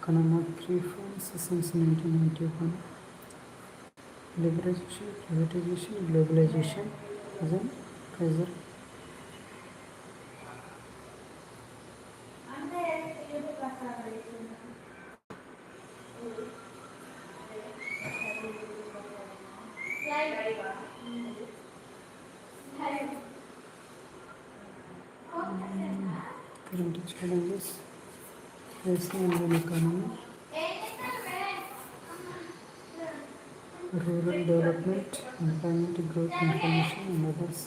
Economic reforms since 1991. Liberalization, privatization, globalization is a pressure. Current challenges facing Indian economy, rural development, employment, growth, information, and others.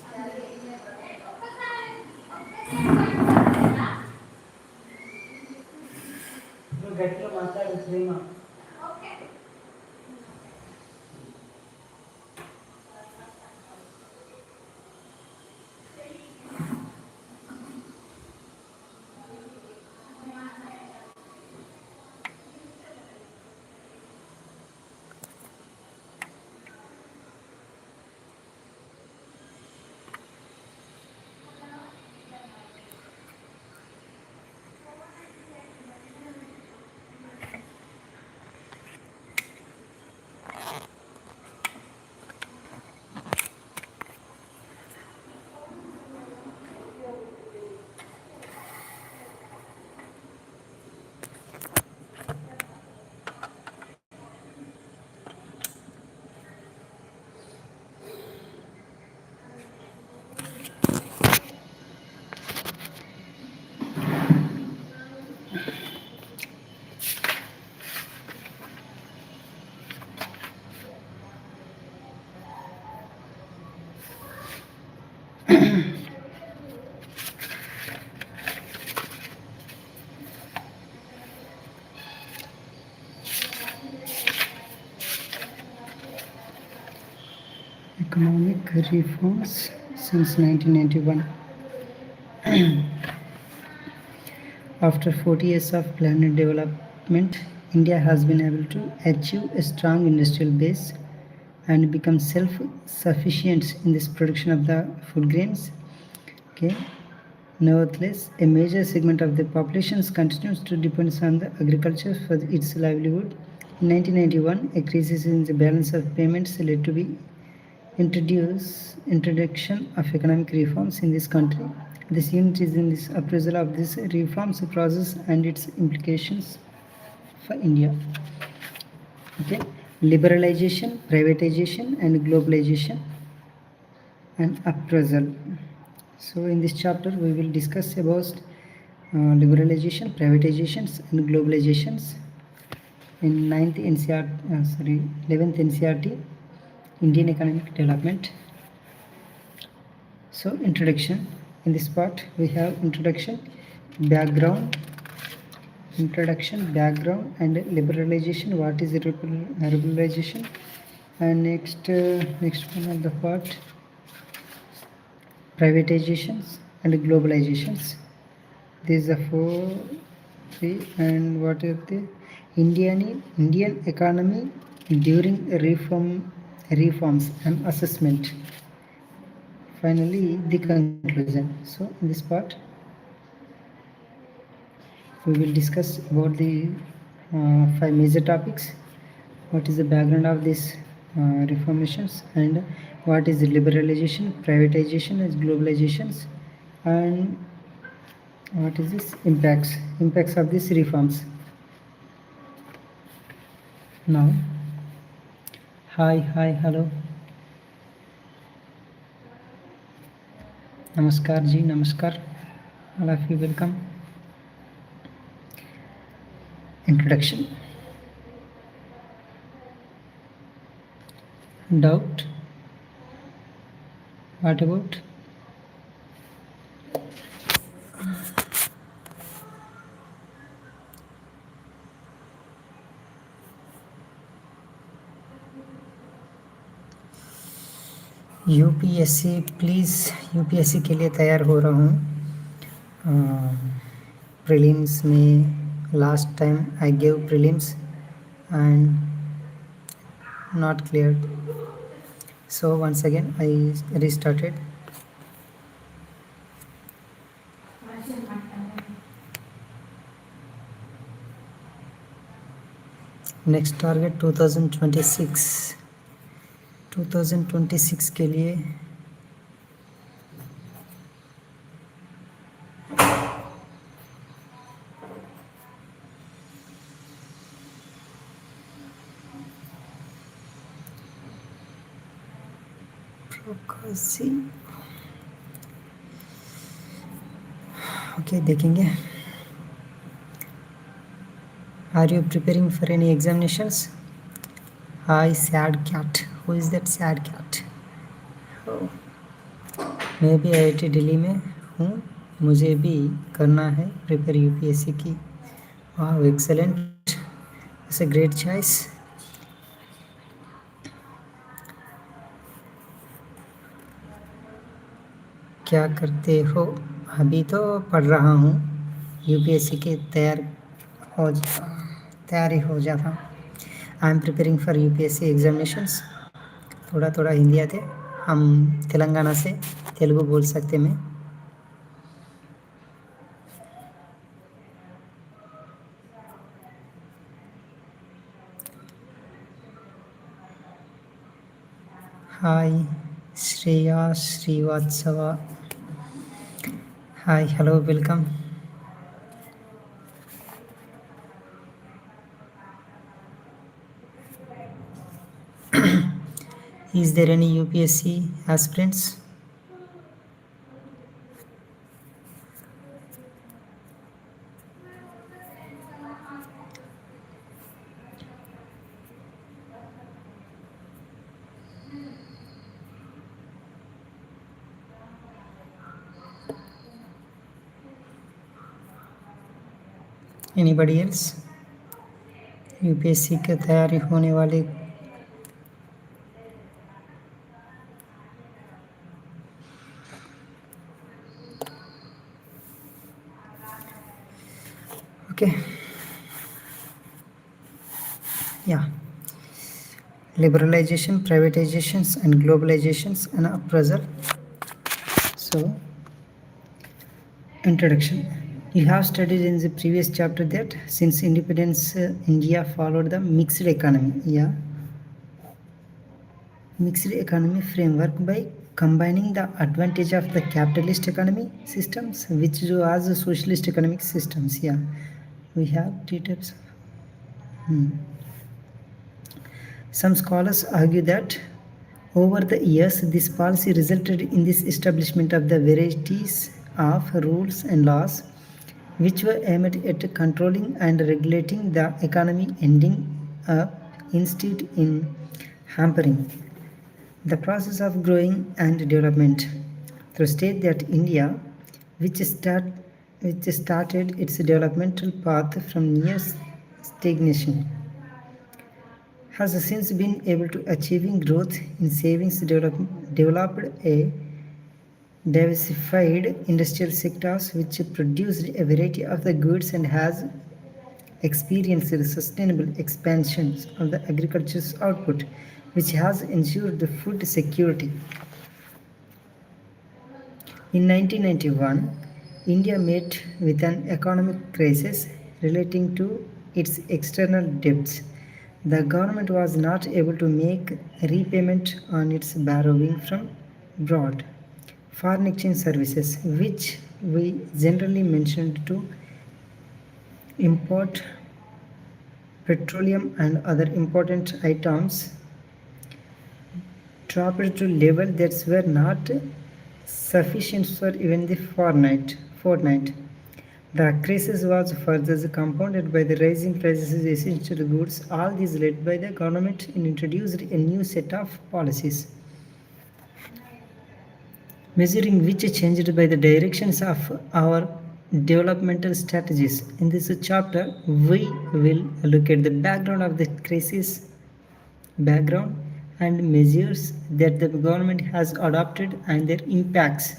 Economic reforms since 1991. After 40 years of planned development, India has been able to achieve a strong industrial base and become self-sufficient in this production of the food grains. Okay. Nevertheless, a major segment of the population continues to depend on the agriculture for its livelihood. In 1991, a crisis in the balance of payments led to the introduction of economic reforms in this country. This unit is in this appraisal of this reforms process and its implications for India. Okay, liberalization, privatization, and globalization, and appraisal. So in this chapter, we will discuss about liberalization, privatizations, and globalizations in 11th NCRT, Indian economic development. So introduction. In this part, we have introduction, background, and liberalization. What is liberalization? And next one of the part, privatizations and globalizations. These are three. And what are the Indian economy during reforms and assessment. Finally, the conclusion. So in this part, we will discuss about the 5 major topics. What is the background of these reformations, and what is the liberalization, privatization, and globalizations, and what is this impacts of these reforms. Now, hi, hello, namaskar ji, namaskar, all of you, welcome. Introduction. Doubt? What about? UPSC please, UPSC के लिए तैयार हो रहा हूँ. Prelims में last time I gave prelims and not cleared, so once again I restarted. Next target 2026 के लिए okay देखेंगे. Are you preparing for any examinations? Hi, sad cat. Who is that sad cat? Oh. मैं भी IIT Delhi में हूँ. मुझे भी करना है प्रिपेयर यूपीएससी की. वाह, excellent. It's a great choice. क्या करते हो? अभी तो पढ़ रहा हूँ. यूपीएससी की तैयारी हो जाता. आई am preparing for UPSC examinations. थोड़ा थोड़ा हिंदी आते. हम तेलंगाना से, तेलुगु बोल सकते मैं. Hi Shreya Shrivastava. Hi, hello, welcome. Is there any UPSC aspirants? Anybody else? UPSC की तैयारी होने वाले okay. Yeah. Liberalization, privatizations and globalizations and appraisal. So, introduction. You have studied in the previous chapter that since independence, India followed the mixed economy. Yeah. Mixed economy framework by combining the advantage of the capitalist economy systems which was the socialist economic systems. Yeah. We have details. Some scholars argue that over the years, this policy resulted in this establishment of the varieties of rules and laws which were aimed at controlling and regulating the economy, ending up instead in hampering the process of growing and development. To state that India, which started its developmental path from near stagnation, has since been able to achieving growth in savings, developed a diversified industrial sectors which produced a variety of the goods and has experienced sustainable expansions of the agriculture's output, which has ensured the food security. In 1991, India met with an economic crisis relating to its external debts. The government was not able to make repayment on its borrowing from abroad. Foreign exchange services, which we generally mentioned to import petroleum and other important items, dropped to levels that were not sufficient for even the fortnight. The crisis was further compounded by the rising prices of essential goods. All these led by the government and introduced a new set of policies, measuring which changed by the directions of our developmental strategies. In this chapter, we will look at the background of the crisis, and measures that the government has adopted and their impacts.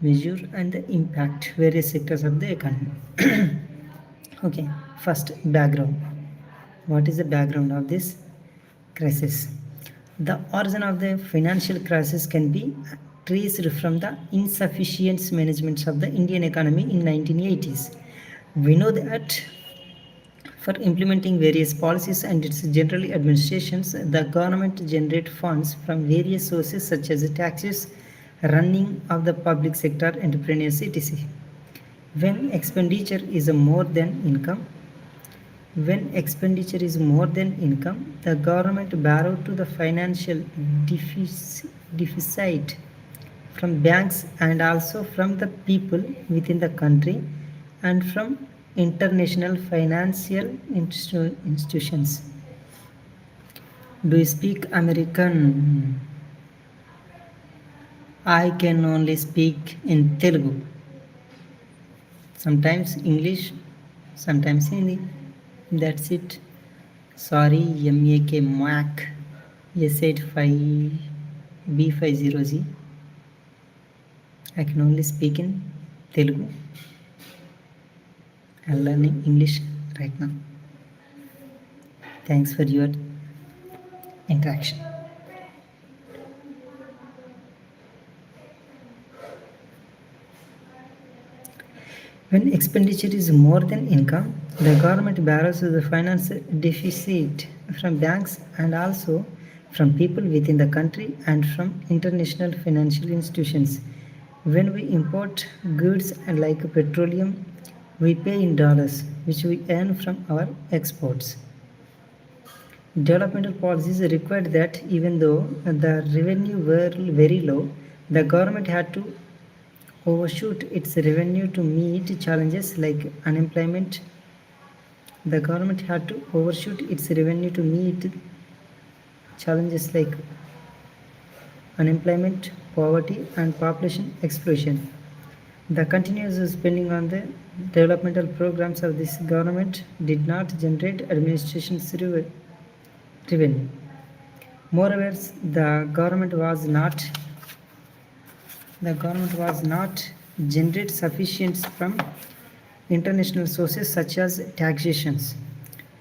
Measure and the impact various sectors of the economy. Okay, first background. What is the background of this crisis? The origin of the financial crisis can be traced from the insufficient management of the Indian economy in 1980s. We know that for implementing various policies and its general administrations, the government generate funds from various sources such as taxes, running of the public sector, entrepreneurs, etc. When expenditure is more than income, when expenditure is more than income, the government borrow to the financial deficit from banks and also from the people within the country and from international financial institutions. Do you speak American? I can only speak in Telugu. Sometimes English, sometimes Hindi. That's it. Sorry, MAK MAC S85 B50Z. I can only speak in Telugu. I'm learning English right now. Thanks for your interaction. When expenditure is more than income, the government borrows the finance deficit from banks and also from people within the country and from international financial institutions. When we import goods like petroleum, we pay in dollars, which we earn from our exports. Developmental policies required that even though the revenue were very low, the government had to overshoot its revenue to meet challenges like unemployment. The government had to overshoot its revenue to meet challenges like unemployment, poverty, and population explosion. The continuous spending on the developmental programs of this government did not generate administration's revenue. Moreover, the government was not generate sufficient from international sources such as taxations.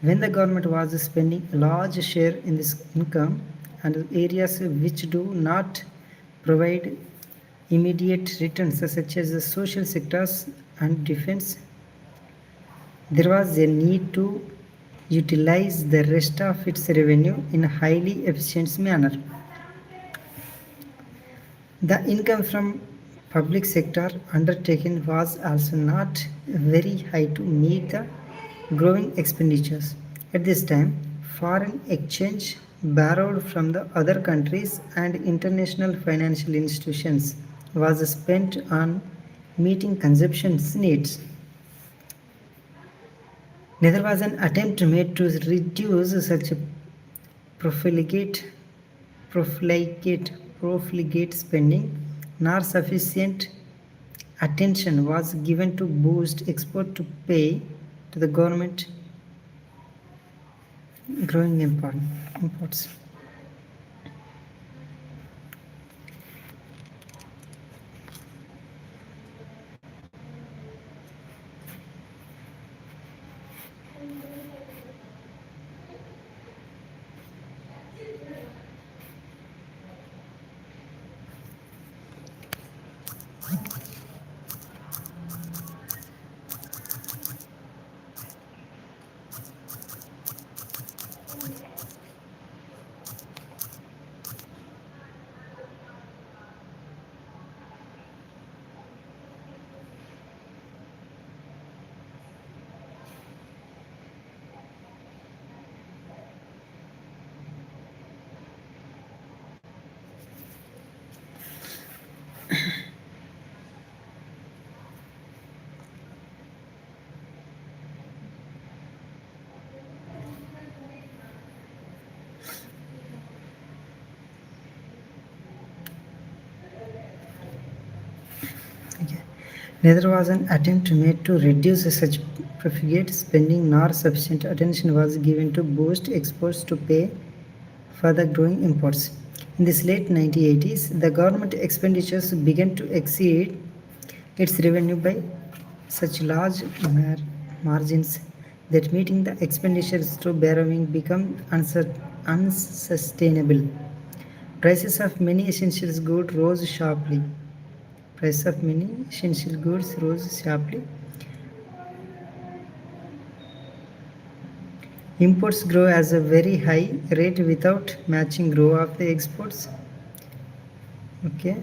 When the government was spending a large share in this income and areas which do not provide immediate returns such as the social sectors and defense, there was a need to utilize the rest of its revenue in a highly efficient manner. The income from public sector undertaking was also not very high to meet the growing expenditures. At this time, foreign exchange borrowed from the other countries and international financial institutions was spent on meeting consumption needs. Neither was an attempt made to reduce such profligate profligate spending, nor sufficient attention was given to boost export to pay to the government growing imports. Neither was an attempt made to reduce such profligate spending, nor sufficient attention was given to boost exports to pay for the growing imports. In this late 1980s, the government expenditures began to exceed its revenue by such large margins that meeting the expenditures through borrowing became unsustainable. Prices of many essential goods rose sharply. Price of many essential goods rose sharply. Imports grow at a very high rate without matching growth of the exports. Okay.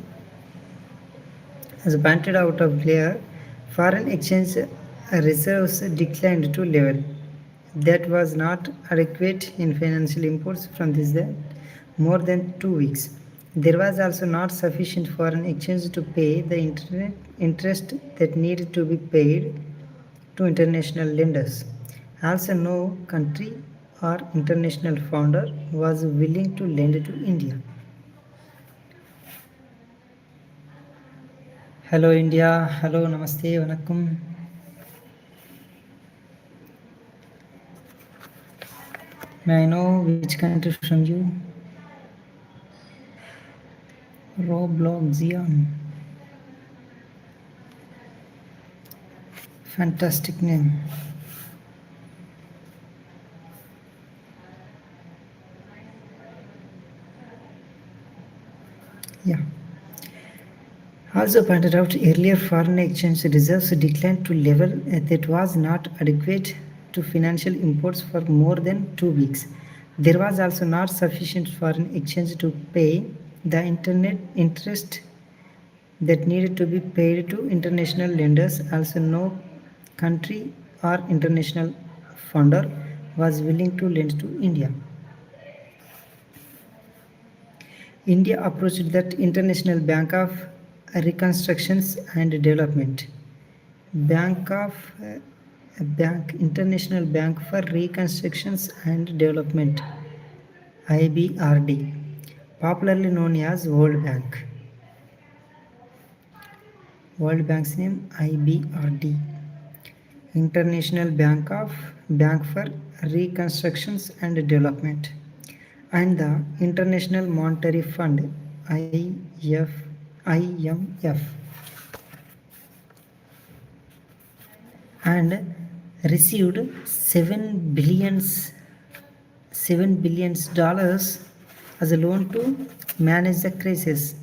As pointed out of earlier, foreign exchange reserves declined to level that was not adequate in financial imports from this day more than 2 weeks. There was also not sufficient foreign exchange to pay the interest that needed to be paid to international lenders. Also, no country or international founder was willing to lend to India. Hello India, hello, namaste, vanakkam. May I know which country from you? Roblox Zion. Fantastic name. Yeah. Also pointed out earlier, foreign exchange reserves declined to level that was not adequate to financial imports for more than 2 weeks. There was also not sufficient foreign exchange to pay the interest that needed to be paid to international lenders. Also, no country or international funder was willing to lend to India. India approached that International Bank of Reconstructions and Development, Bank of International Bank for Reconstructions and Development, IBRD, popularly known as World Bank. World Bank's name IBRD, International Bank for Reconstructions and Development, and the International Monetary Fund IMF, and received $7 billion as a loan to manage the crisis.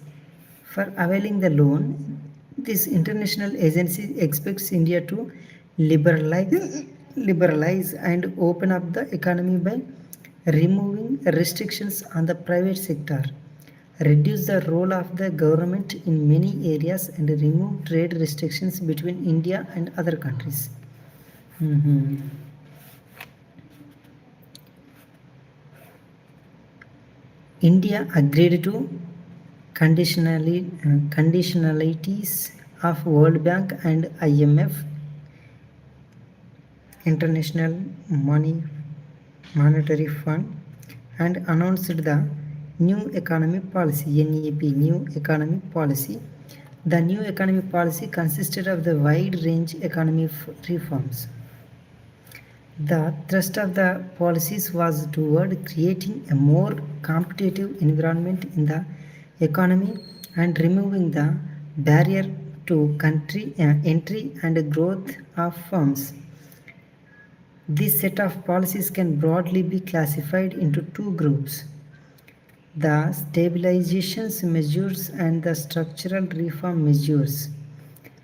For availing the loan, this international agency expects India to liberalize and open up the economy by removing restrictions on the private sector, reduce the role of the government in many areas, and remove trade restrictions between India and other countries. India agreed to conditionalities of World Bank and IMF, International Monetary Fund, and announced the New Economy Policy, NEP, New Economy Policy. The New Economy Policy consisted of the wide range economic reforms. The thrust of the policies was toward creating a more competitive environment in the economy and removing the barrier to country entry and growth of firms. This set of policies can broadly be classified into two groups: the stabilization measures and the structural reform measures.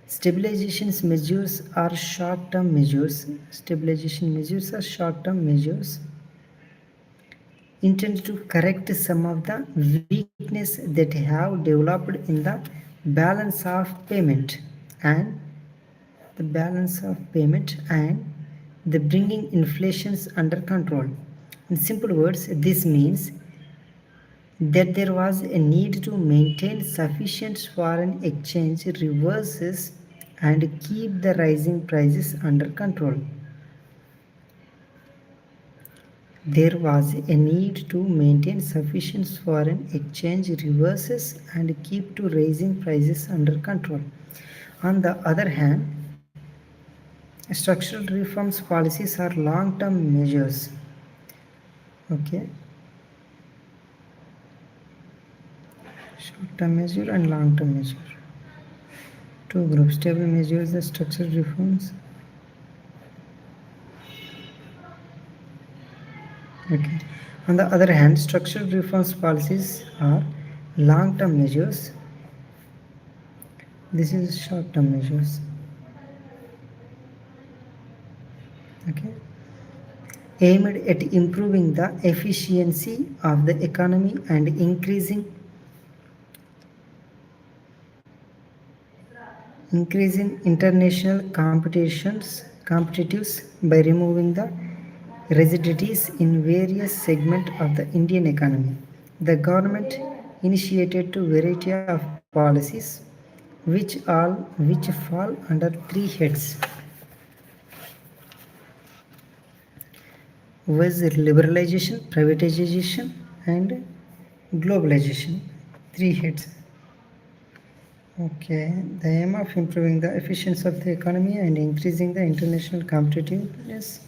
Stabilization measures are short-term measures. Stabilization measures are short-term measures intended to correct some of the weakness that have developed in the balance of payment and the bringing inflations under control. In simple words, this means that there was a need to maintain sufficient foreign exchange reserves and keep the rising prices under control. There was a need to maintain sufficient foreign exchange reserves and keep to rising prices under control. On the other hand, structural reforms policies are long-term measures. Okay. short-term measure and long-term measure. Two groups. Table measures the structural reforms. Okay. On the other hand, structural reforms policies are long-term measures. This is short-term measures. Okay. Aimed at improving the efficiency of the economy and increasing international competitiveness by removing the rigidities in various segments of the Indian economy. The government initiated a variety of policies which fall under three heads: was liberalization, privatization, and globalization. Three heads. Okay, the aim of improving the efficiency of the economy and increasing the international competitiveness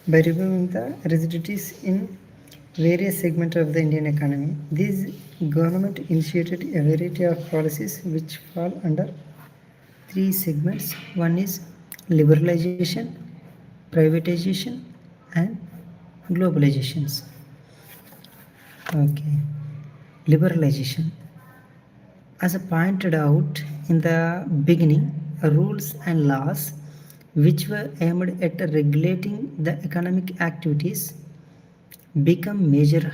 by removing the rigidities in various segments of the Indian economy. This government initiated a variety of policies which fall under three segments. One is liberalization, privatization, and globalizations. Okay, liberalization. As pointed out in the beginning, rules and laws which were aimed at regulating the economic activities become major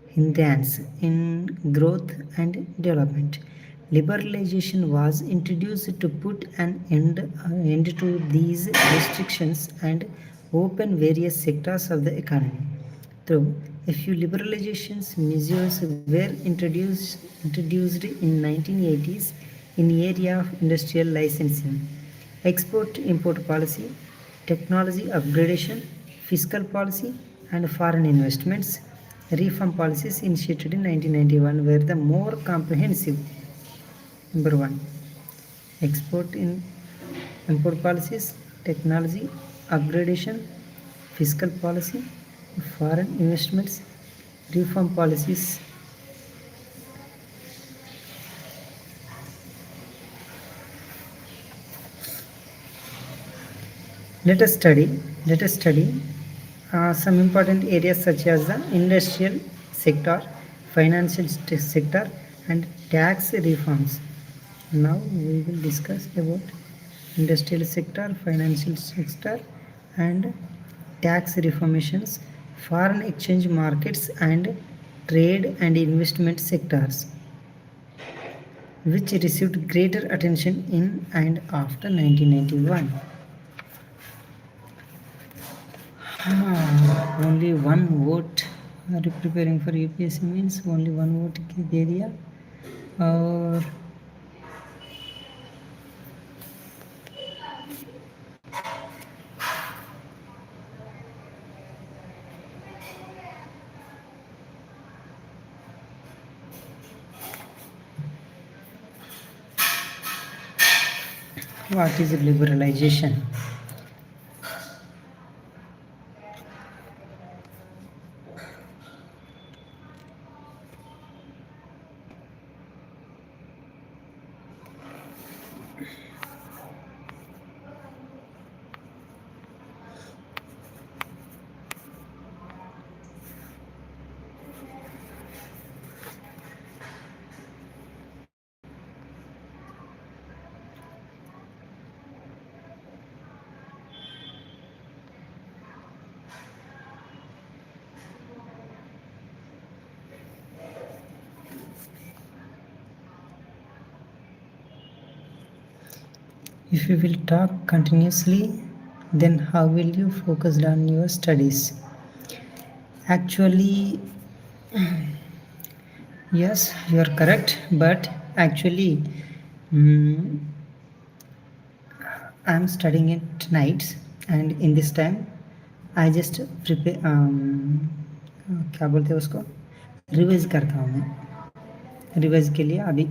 hindrance in growth and development. Liberalization was introduced to put an end to these restrictions and open various sectors of the economy. Through a few liberalizations measures were introduced in 1980s in area of industrial licensing, export-import policy, technology upgradation, fiscal policy, and foreign investments. Reform policies initiated in 1991 were the more comprehensive. Number one, import policies, technology upgradation, fiscal policy, foreign investments, reform policies. Let us study some important areas such as the industrial sector, financial sector, and tax reforms. Now we will discuss about industrial sector, financial sector, and tax reformations, foreign exchange markets, and trade and investment sectors, which received greater attention in and after 1991. Only one vote. Are you preparing for UPSC means only one vote area, or what is liberalization? If you will talk continuously, then how will you focus on your studies? Actually, yes, you are correct, but actually, mm, I am studying at nights, and in this time, I just prepare क्या बोलते हैं उसको revise करता हूँ मैं revise के लिए अभी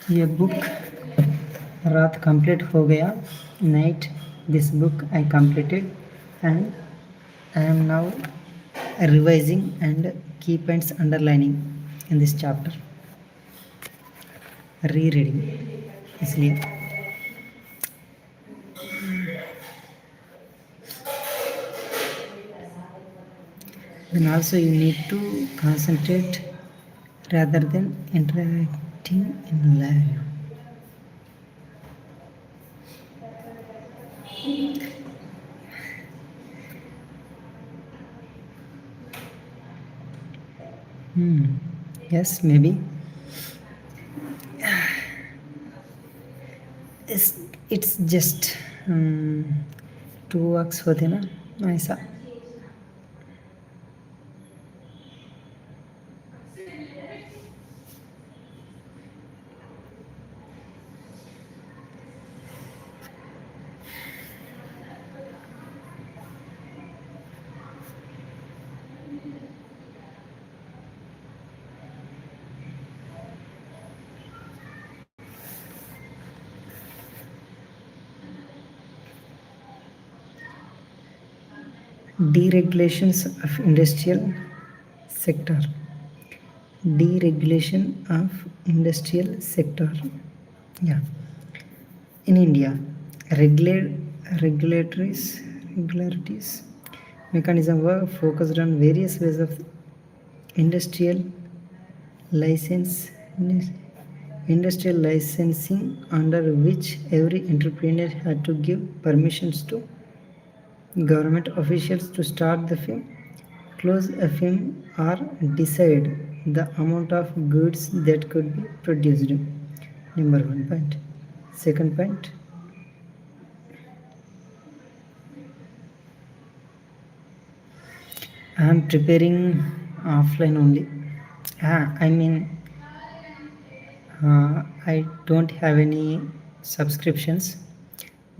ये बुक रात कंप्लीट हो गया. Night this book I completed, and I am now revising and key points underlining in this chapter. Rereading इसलिए. Then also you need to concentrate rather than interacting in live. Yes, maybe. It's just 2 works होते ना ऐसा. Deregulations of industrial sector. Deregulation of industrial sector. Yeah. In India, regularities mechanism were focused on various ways of industrial license industrial licensing, under which every entrepreneur had to give permissions to government officials to start the firm, close a firm, or decide the amount of goods that could be produced. Number 1 point. Second point, I am preparing offline only. I don't have any subscriptions,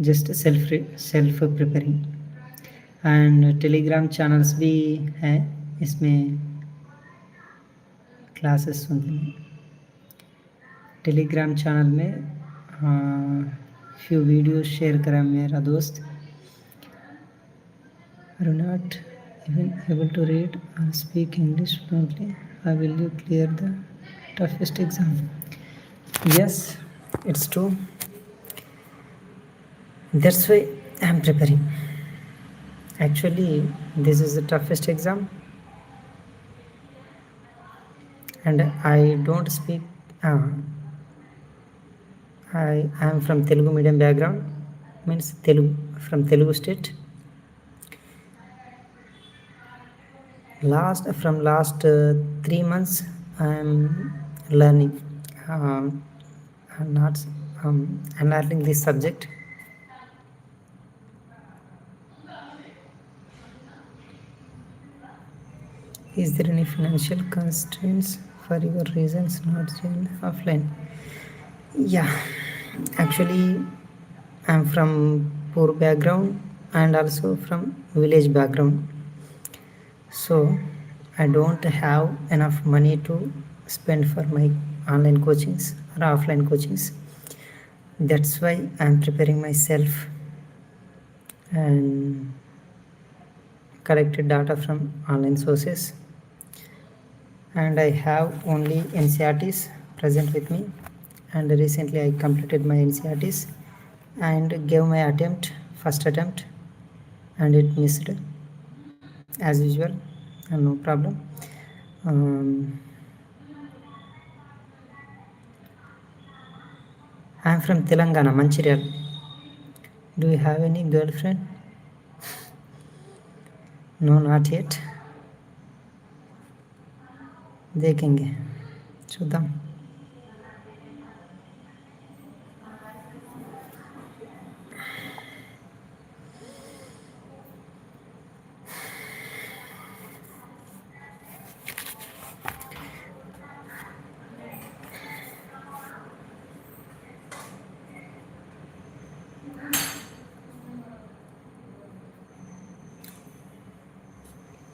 just self preparing. And Telegram channels भी हैं, इसमें classes सुनते हैं. Telegram channel में few videos share करा मेरा दोस्त. Are not even able to read और speak English fluently. How will you clear the toughest exam? Yes, it's true. That's why I am preparing. Actually, this is the toughest exam, and I don't speak. I am from Telugu medium background, means Telugu, from Telugu state. Last 3 months I am learning. I'm learning this subject. Is there any financial constraints for your reasons not still offline? Yeah, actually I'm from poor background and also from village background, so I don't have enough money to spend for my online coachings or offline coachings. That's why I'm preparing myself and collected data from online sources, and I have only NCERTs present with me, and recently I completed my NCERTs and gave my first attempt, and it missed as usual, and no problem. I am from Telangana, Manchiryal. Do you have any girlfriend? No, not yet. देखेंगे, చూద్దాం.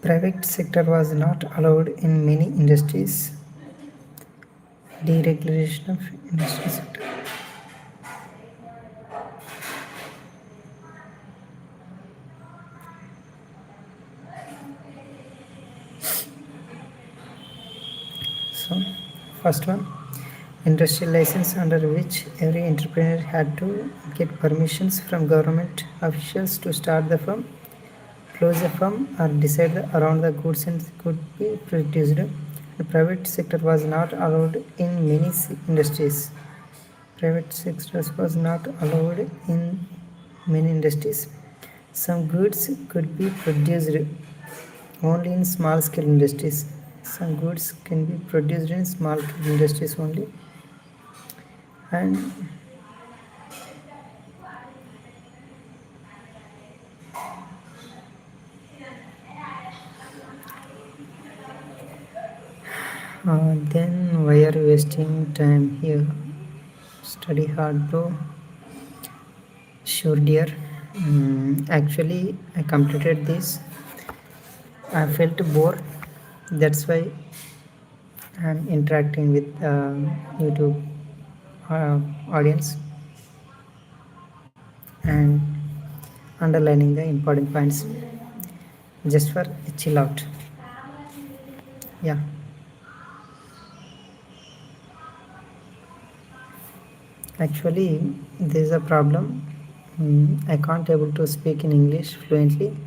Private sector was not allowed in many industries Deregulation of industry sector. So, first one, industrial license, under which every entrepreneur had to get permissions from government officials to start the firm, close the firm, or decide around the goods and could be produced. The private sector was not allowed in many industries. Private sector was not allowed in many industries. Some goods could be produced only in small scale industries. Some goods can be produced in small scale industries only. And then why are you wasting time here? Study hard, bro. Sure, dear. Actually, I completed this. I felt bored. That's why I'm interacting with YouTube audience and underlining the important points just for chill out. Yeah. Actually, there is a problem. I can't able to speak in English fluently.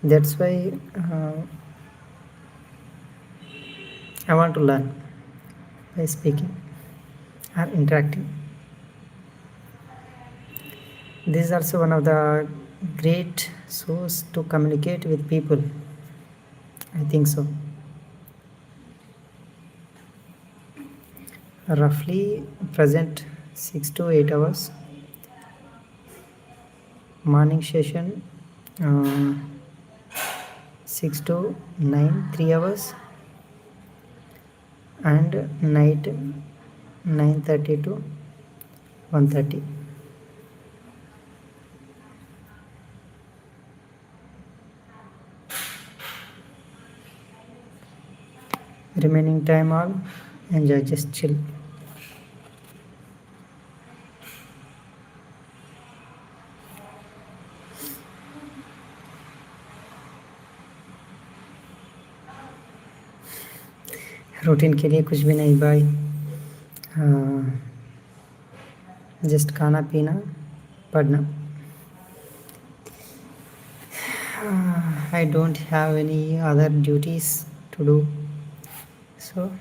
That's why I want to learn by speaking or interacting. This is also one of the great source to communicate with people. I think so. Roughly present 6 to 8 hours. Morning session 6 to 9, 3 hours, and night 9:30 to 1:30. Remaining time all enjoy, just chill. Routine के लिए कुछ भी नहीं भाई, just खाना पीना पढ़ना. I don't have any other duties to do, so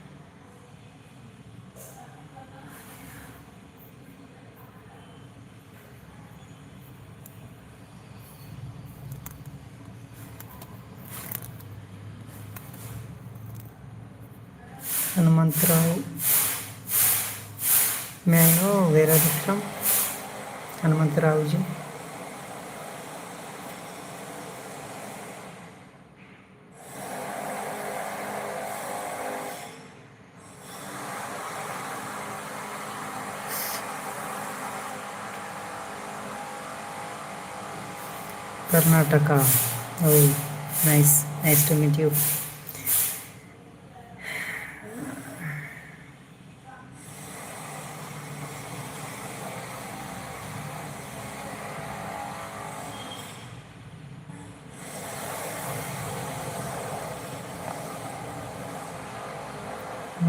Hanumantrao. May I know where are you from? Hanumantrao ji. Karnataka. Oh, nice to meet you.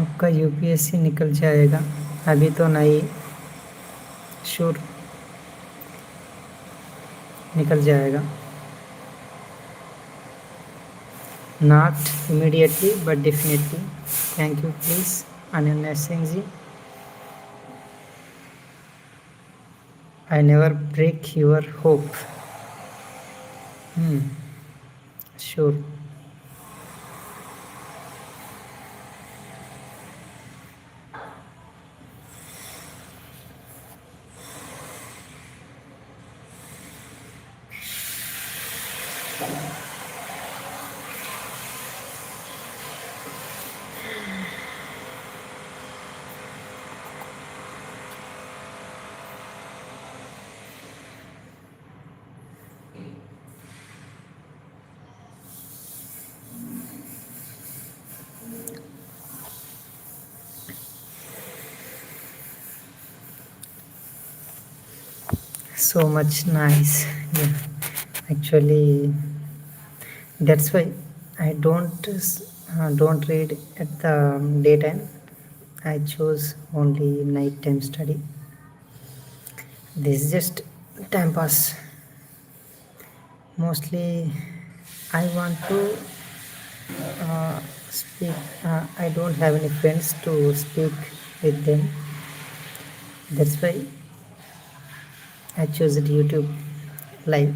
आपका यूपीएससी निकल जाएगा, अभी तो नहीं, श्योर निकल जाएगा. Not immediately but definitely. Thank you, please, Ananya Singh ji. I never break your hope. Sure. So much nice. Yeah, actually that's why I don't read at the daytime. I chose only nighttime study. This is just time pass. Mostly I want to speak. I don't have any friends to speak with them. That's why I chose YouTube live.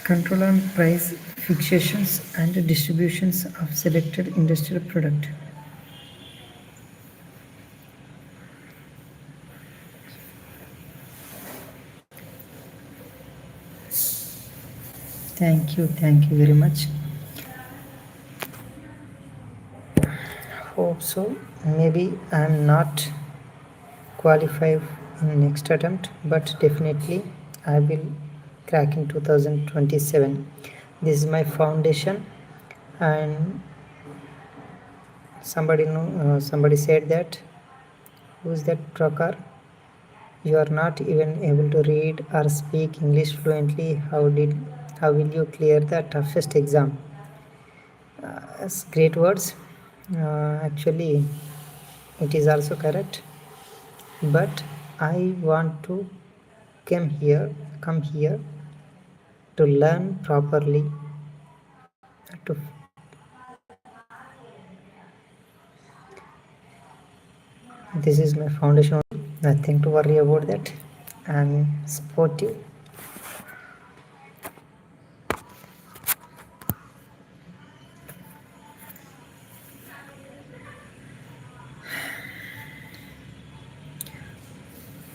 Control on price fixations and distributions of selected industrial product. Thank you very much. Hope so. Maybe I'm not qualified in next attempt, but definitely I will crack in 2027. This is my foundation, and somebody said that, who's that Prakar? You are not even able to read or speak English fluently. How will you clear the toughest exam? That's great words. Actually, it is also correct. But I want to come here to learn properly. To this is my foundation. Nothing to worry about that. I'm sportive.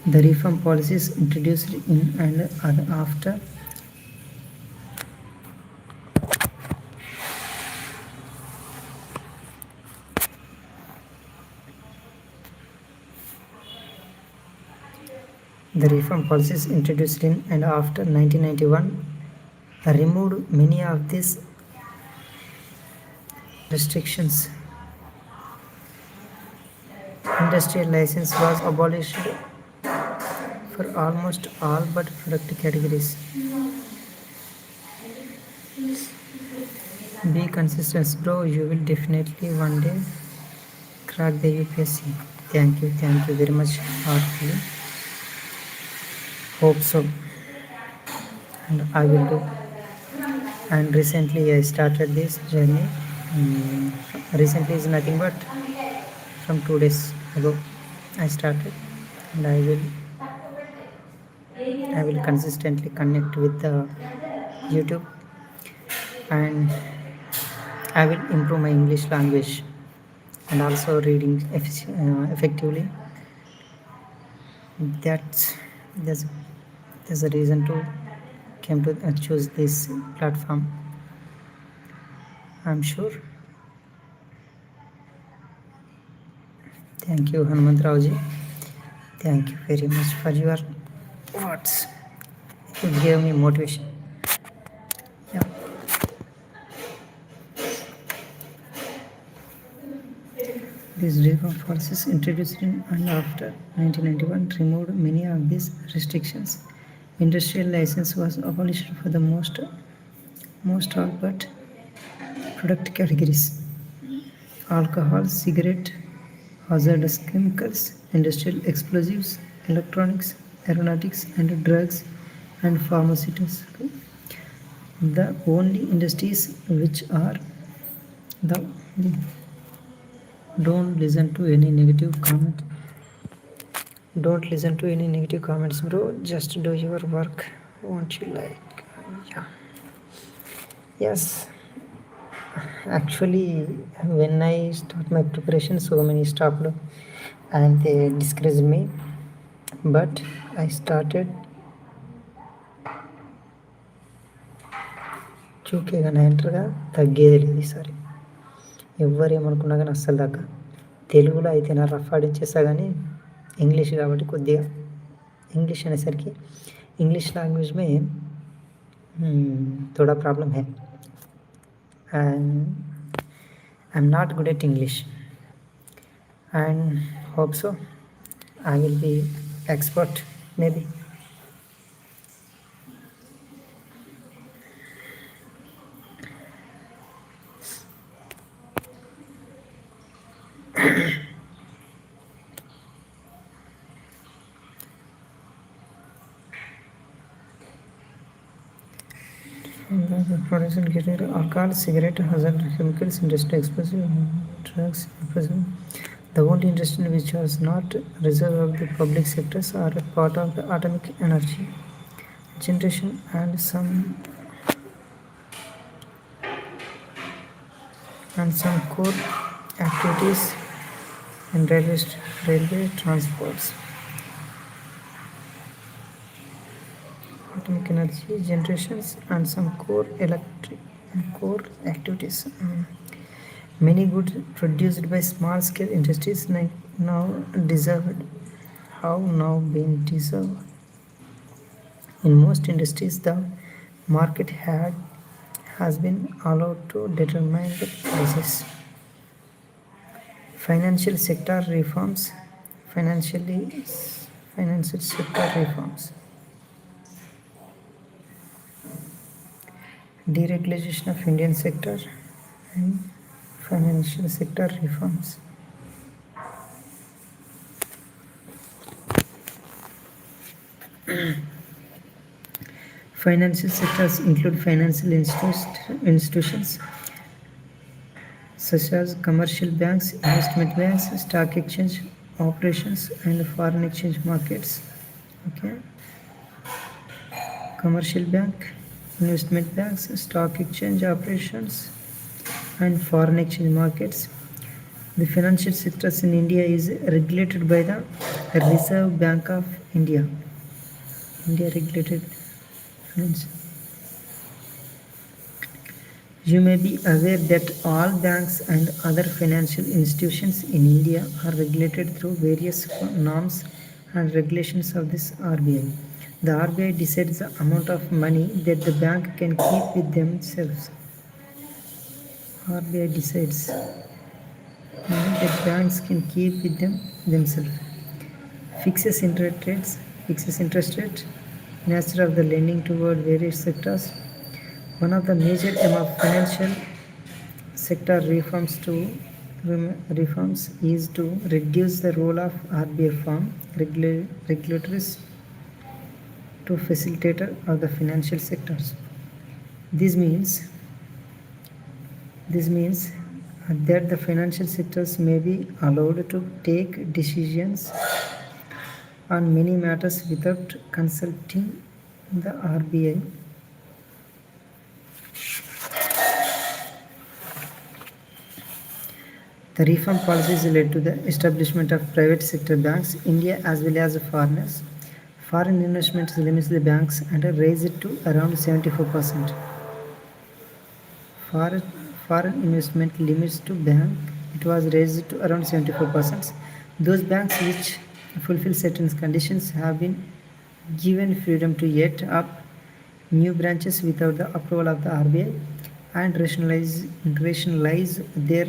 The reform policies introduced in and after the reform policies introduced in and after 1991 removed many of these restrictions. Industrial license was abolished for almost all but product categories. Be consistent, bro. You will definitely one day crack the UPSC. Thank you very much, heartfully. Hope so, and I will do. And recently, I started this journey. Recently is nothing but from 2 days ago. I started, and I will consistently connect with the YouTube, and I will improve my English language and also reading effectively. That's there's there's a reason to came to choose this platform. I'm sure. Thank you, Hanumant Raoji. Thank you very much for your words. You gave me motivation. Yeah. These reform policies introduced in and after 1991 removed many of these restrictions. Industrial license was abolished for the most all but product categories: alcohol, cigarette, hazardous chemicals, industrial explosives, electronics, aeronautics, and drugs and pharmaceuticals. The only industries which are the don't listen to any negative comment. Don't listen to any negative comments, bro. Just do your work. Won't you like? Yeah. Yes. Actually, when I start my preparation, so many stopped and they discouraged me. But I started చూకే కానీ ఎంటర్గా తగ్గేది లేదు ఈసారి. ఎవరేమనుకున్నా కానీ అస్సలు తగ్గ. తెలుగులో అయితే నా రఫ్ ఆడించేస్తా కానీ ఇంగ్లీష్ కాబట్టి కొద్దిగా इंग्लिश అనేసరికి इंग्लिश लैंग्वेज में थोड़ा प्रॉब्लम है and I'm not good at English and hope so I will be expert maybe. The production getting alcohol, cigarette, hazardous chemicals, industrial explosive drugs, explosive. The only industry which was not reserved of the public sectors are a part of the atomic energy generation and some core activities in railway transports. Atomic energy generations and some core activities. Many goods produced by small scale industries now being deserved. In most industries, the market has been allowed to determine the prices. Financial sector reforms. Financial sector reforms. Deregulation of Indian sector and financial sector reforms. Financial sectors include financial institutions such as commercial banks, investment banks, stock exchange operations, and foreign exchange markets. Okay. Commercial bank, investment banks, stock exchange operations, and foreign exchange markets. The financial sectors in India is regulated by the Reserve Bank of India. India regulated finance. You may be aware that all banks and other financial institutions in India are regulated through various norms and regulations of this RBI. The RBI decides the amount of money that the bank can keep with themselves. RBI decides that banks can keep with themselves. Fixes interest rate, nature of the lending toward various sectors. One of the major aim of financial sector reforms is to reduce the role of RBI from regulators to facilitator of the financial sectors. This means that the financial sectors may be allowed to take decisions on many matters without consulting the RBI. The reform policies led to the establishment of private sector banks in India as well as foreigners. Foreign investments limits the banks and raise it to around 74%. Foreign investment limits to bank, it was raised to around 74%. Those banks which fulfill certain conditions have been given freedom to set up new branches without the approval of the RBI and rationalize their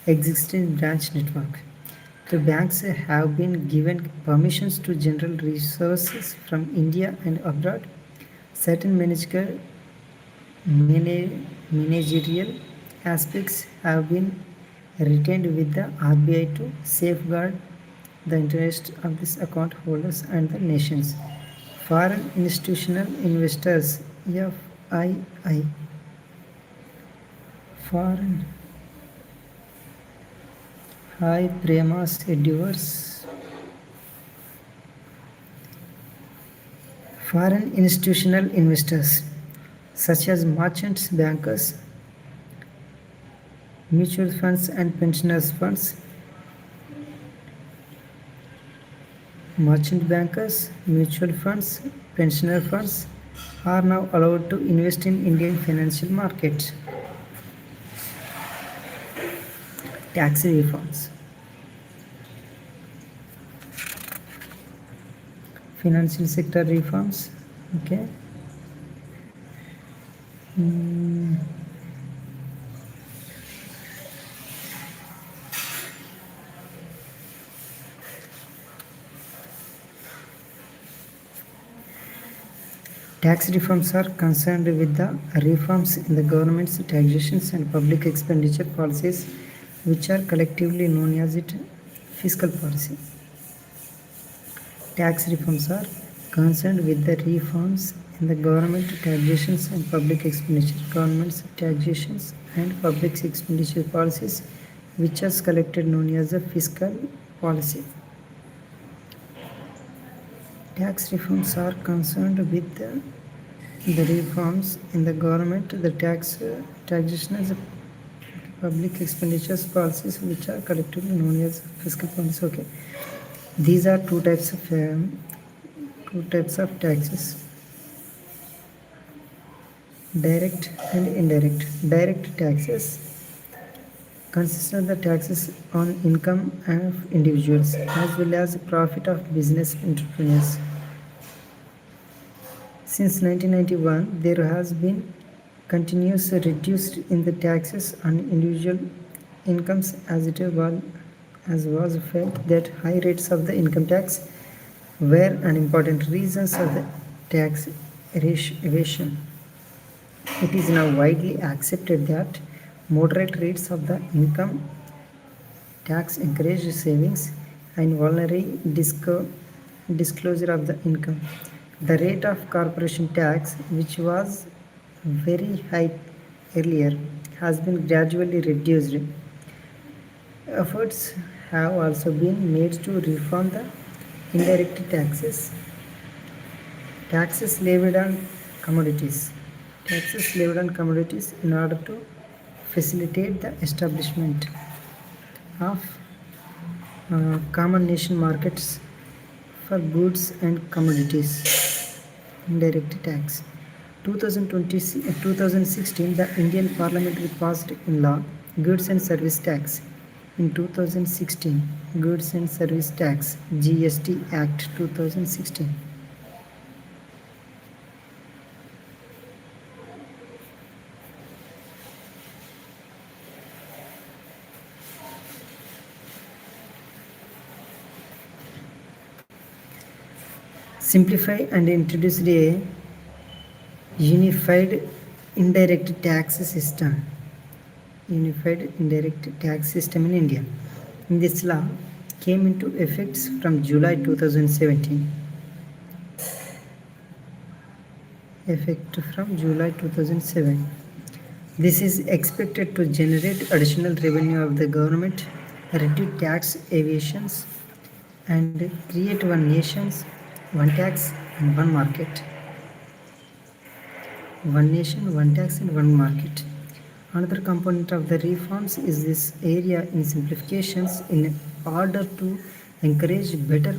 existing branch network. The banks have been given permissions to generate resources from India and abroad. Certain managerial aspects have been retained with the RBI to safeguard the interests of these account holders and the nations. Foreign institutional investors, FII. Foreign high premas endeavors. Foreign institutional investors such as merchants, bankers, mutual funds and pensioners funds. Merchant bankers, mutual funds, pensioner funds are now allowed to invest in Indian financial markets. Tax reforms. Financial sector reforms. Okay. Tax reforms are concerned with the reforms in the government's taxations and public expenditure policies, which are collectively known as its fiscal policy. Tax reforms are concerned with the reforms in the government taxations and public expenditure, government's taxations and public expenditure policies, which are collectively known as the fiscal policy. Tax reforms are concerned with the reforms in the government, the taxation and the public expenditures policies, which are collectively known as fiscal policy. Okay, these are two types of taxes: direct and indirect. Direct taxes consist of the taxes on income of individuals as well as profit of business entrepreneurs. Since 1991, there has been continuous reduced in the taxes on individual incomes as was felt that high rates of the income tax were an important reasons of the tax evasion. It is now widely accepted that moderate rates of the income tax encourage savings and voluntary disclosure of the income. The rate of corporation tax, which was very high earlier, has been gradually reduced. Efforts have also been made to reform the indirect taxes. Taxes levied on commodities. Taxes levied on commodities in order to facilitate the establishment of common nation markets for goods and commodities. Indirect tax. 2016, the Indian Parliament passed in law Goods and Service Tax. In 2016, Goods and Service Tax (GST) Act 2016. Simplify and introduce a unified indirect tax system. Unified indirect tax system in India. This law came into effect from July 2017. Effect from July 2007. This is expected to generate additional revenue of the government, reduce tax evasions, and create one nation, one tax, and one market. One nation, one tax, and one market. Another component of the reforms is this area in simplifications in order to encourage better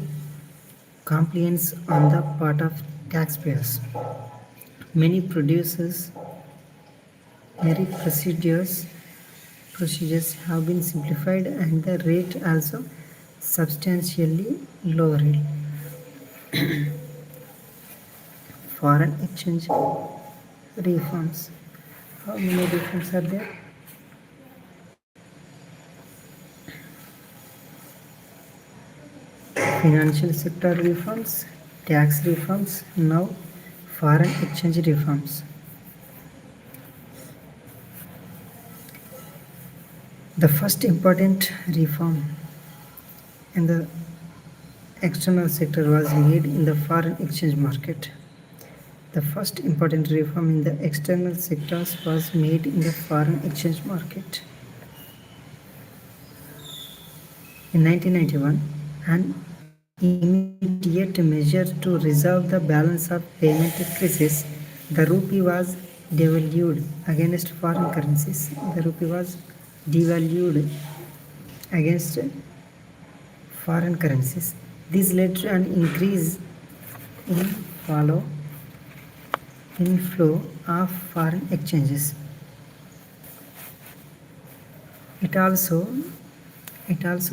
compliance on the part of taxpayers. Many procedures have been simplified and the rate also substantially lowered. Foreign exchange reforms. How many reforms are there? Financial sector reforms, tax reforms, now foreign exchange reforms. The first important reform in the external sector was made in the foreign exchange market. The first important reform in the external sectors was made in the foreign exchange market. In 1991, an immediate measure to resolve the balance of payment crisis, the rupee was devalued against foreign currencies. The rupee was devalued against foreign currencies. This led to an increase in inflow of foreign exchanges. It also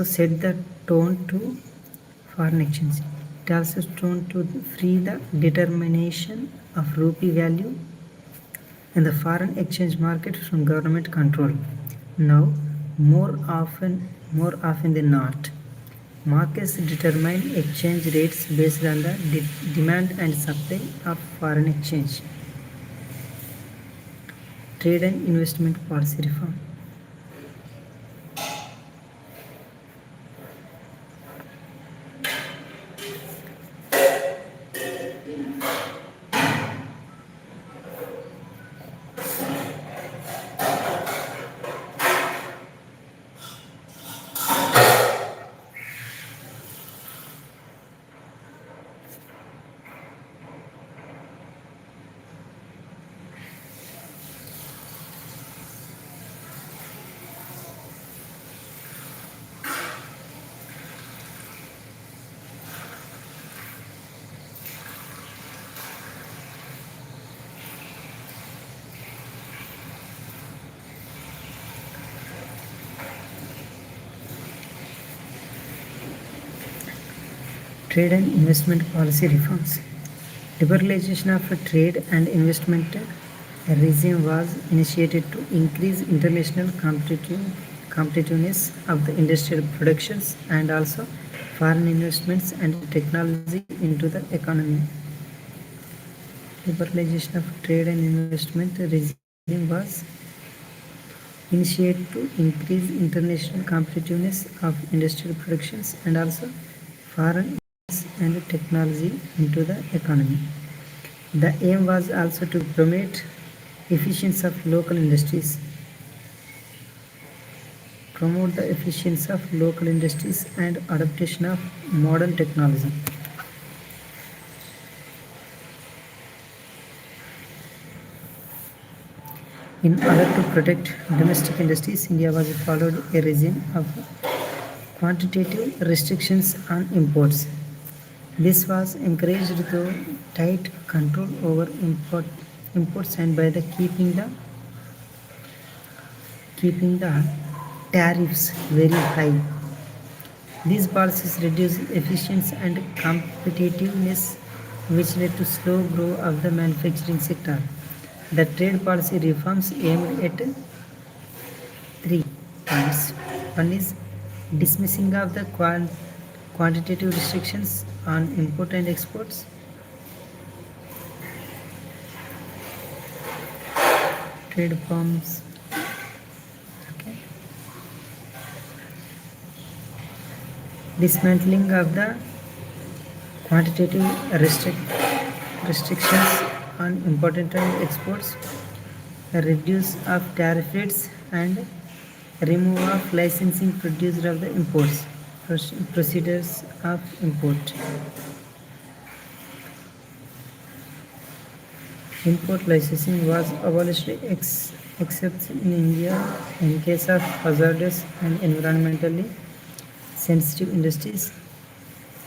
set the tone to foreign exchange. It also tone to free the determination of rupee value and the foreign exchange market from government control. Now, more often than not, markets determine exchange rates based on the demand and supply of foreign exchange. Trade and investment policy reform. Trade and investment policy reforms. Liberalization of trade and investment regime was initiated to increase international competitiveness of the industrial productions and also foreign investments and technology into the economy. Liberalization of trade and investment regime was initiated to increase international competitiveness of industrial productions and also foreign and technology into the economy. The aim was also to promote efficiency of local industries, promote the efficiency of local industries and adaptation of modern technology. In order to protect domestic industries, India was followed a regime of quantitative restrictions on imports. This was encouraged through tight control over imports and by the keeping the tariffs very high. These policies reduced efficiency and competitiveness, which led to slow growth of the manufacturing sector. The trade policy reforms aimed at 3 points. One is dismissing of the quantitative restrictions on import and exports. Trade reforms. Okay. Dismantling of the quantitative restrictions on important exports, reduce of tariff rates and remove of licensing producer of the imports, procedures of import. Import licensing was abolished except in India in case of hazardous and environmentally sensitive industries.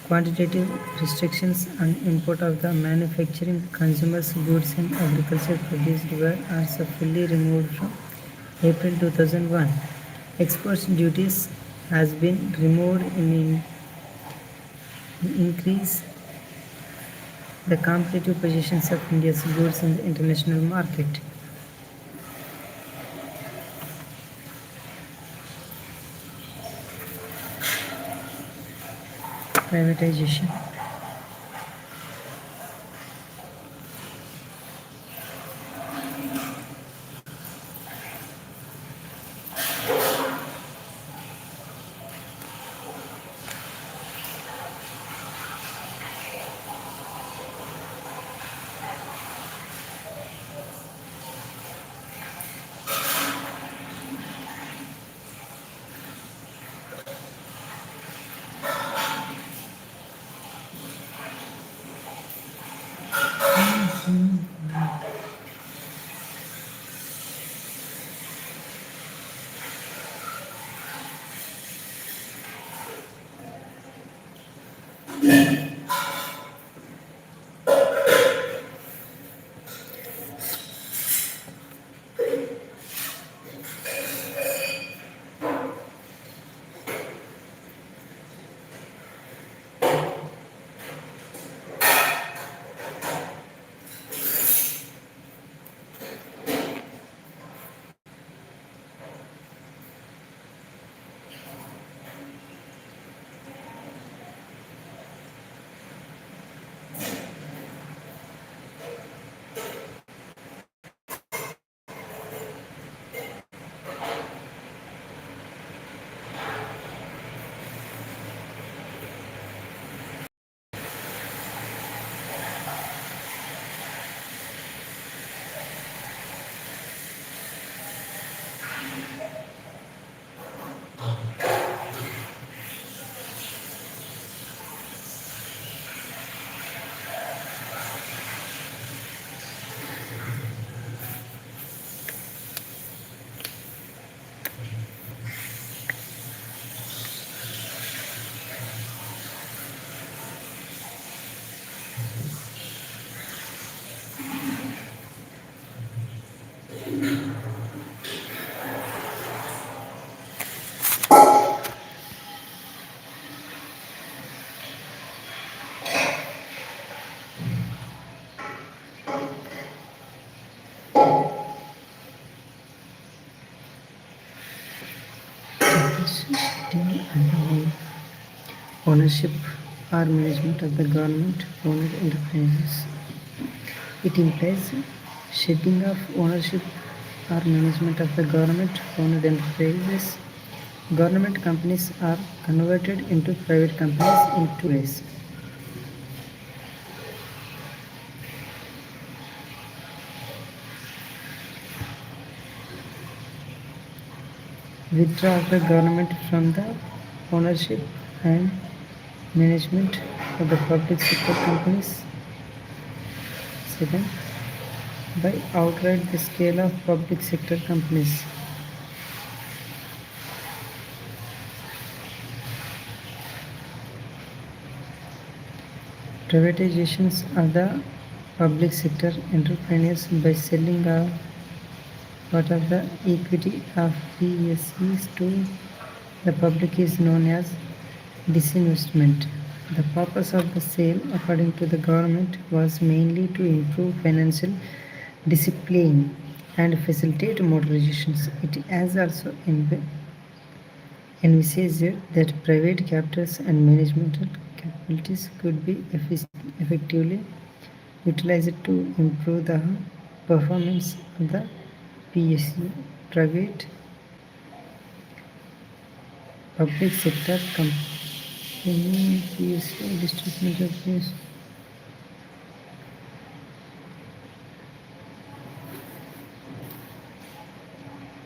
Quantitative restrictions on import of the manufacturing, consumers, goods and agriculture produce were also fully removed from April 2001. Export duties has been removed in increase the competitive positions of India's goods in the international market. Privatization. ownership or management of the government-owned enterprises. It implies shedding of ownership or management of the government-owned enterprises. Government companies are converted into private companies in two ways. Withdraw of the government from the ownership and management of the public sector companies. Second, by outright the scale of public sector companies. Privatizations of the public sector enterprises by selling a part of the equity of PSEs to the public is known as disinvestment. The purpose of the sale, according to the government, was mainly to improve financial discipline and facilitate moderations. It has also envisaged that private capitals and management capabilities could be effectively utilized to improve the performance of the PSU. Private public sector company PSU distribution of PSU.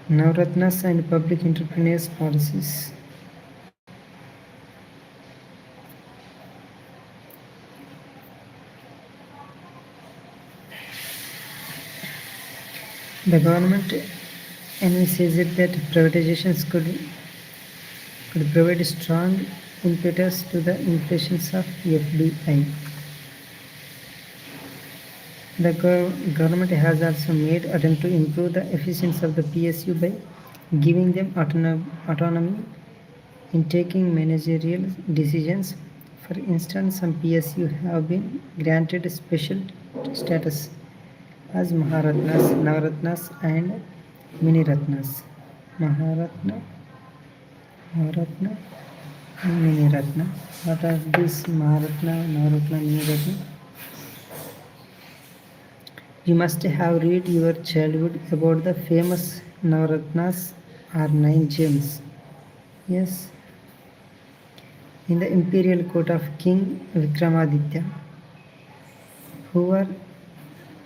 Navratnas and public entrepreneurs policies. The government envisaged that privatizations could provide strong impetus to the inflations of FDI. The government has also made attempt to improve the efficiency of the PSU by giving them autonomy in taking managerial decisions. For instance, some PSU have been granted special status as Maharatnas, Navaratnas and Mini Ratnas. Maharatna, and Mini Ratna. What are these Maharatna, Navaratna, Mini Ratna? You must have read your childhood about the famous Navaratnas or 9 gems. Yes. In the imperial court of King Vikramaditya, who were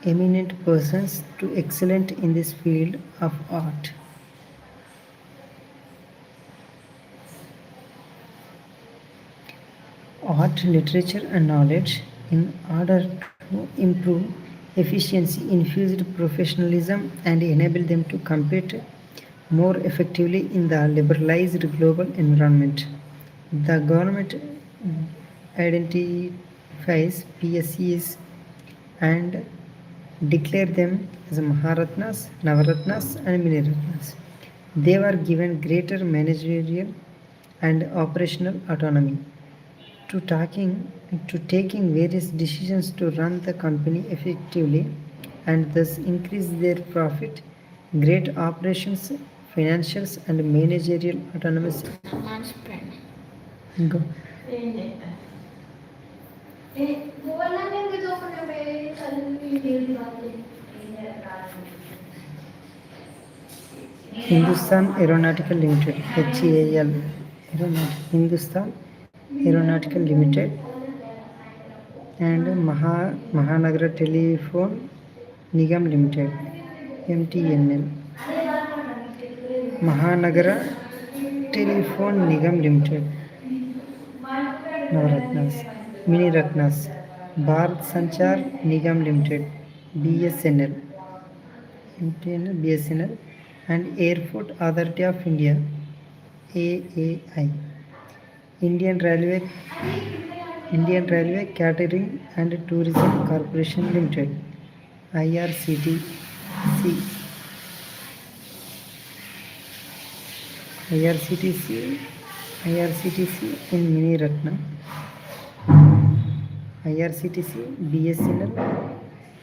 eminent persons to excellent in this field of art. Art, literature and knowledge in order to improve efficiency, infused professionalism and enable them to compete more effectively in the liberalized global environment. The government identifies PSCs and declare them as Maharatnas, Navaratnas and Miniratnas. They were given greater managerial and operational autonomy to taking various decisions to run the company effectively and thus increase their profit, great operations, financials and managerial autonomy. Go. Hindustan Aeronautical Limited HAL Hindustan Aeronautical Limited and Mahanagara Telephone Nigam Limited MTNL. Mahanagara Telephone Nigam Limited. Navaratnas. Mini Ratnas. Bharat Sanchar Nigam Limited BSNL. MTNL BSNL and Airport Authority of India AAI. Indian Railway Catering and Tourism Corporation Limited IRCTC. IRCTC in Mini Ratna. IRCTC BSNL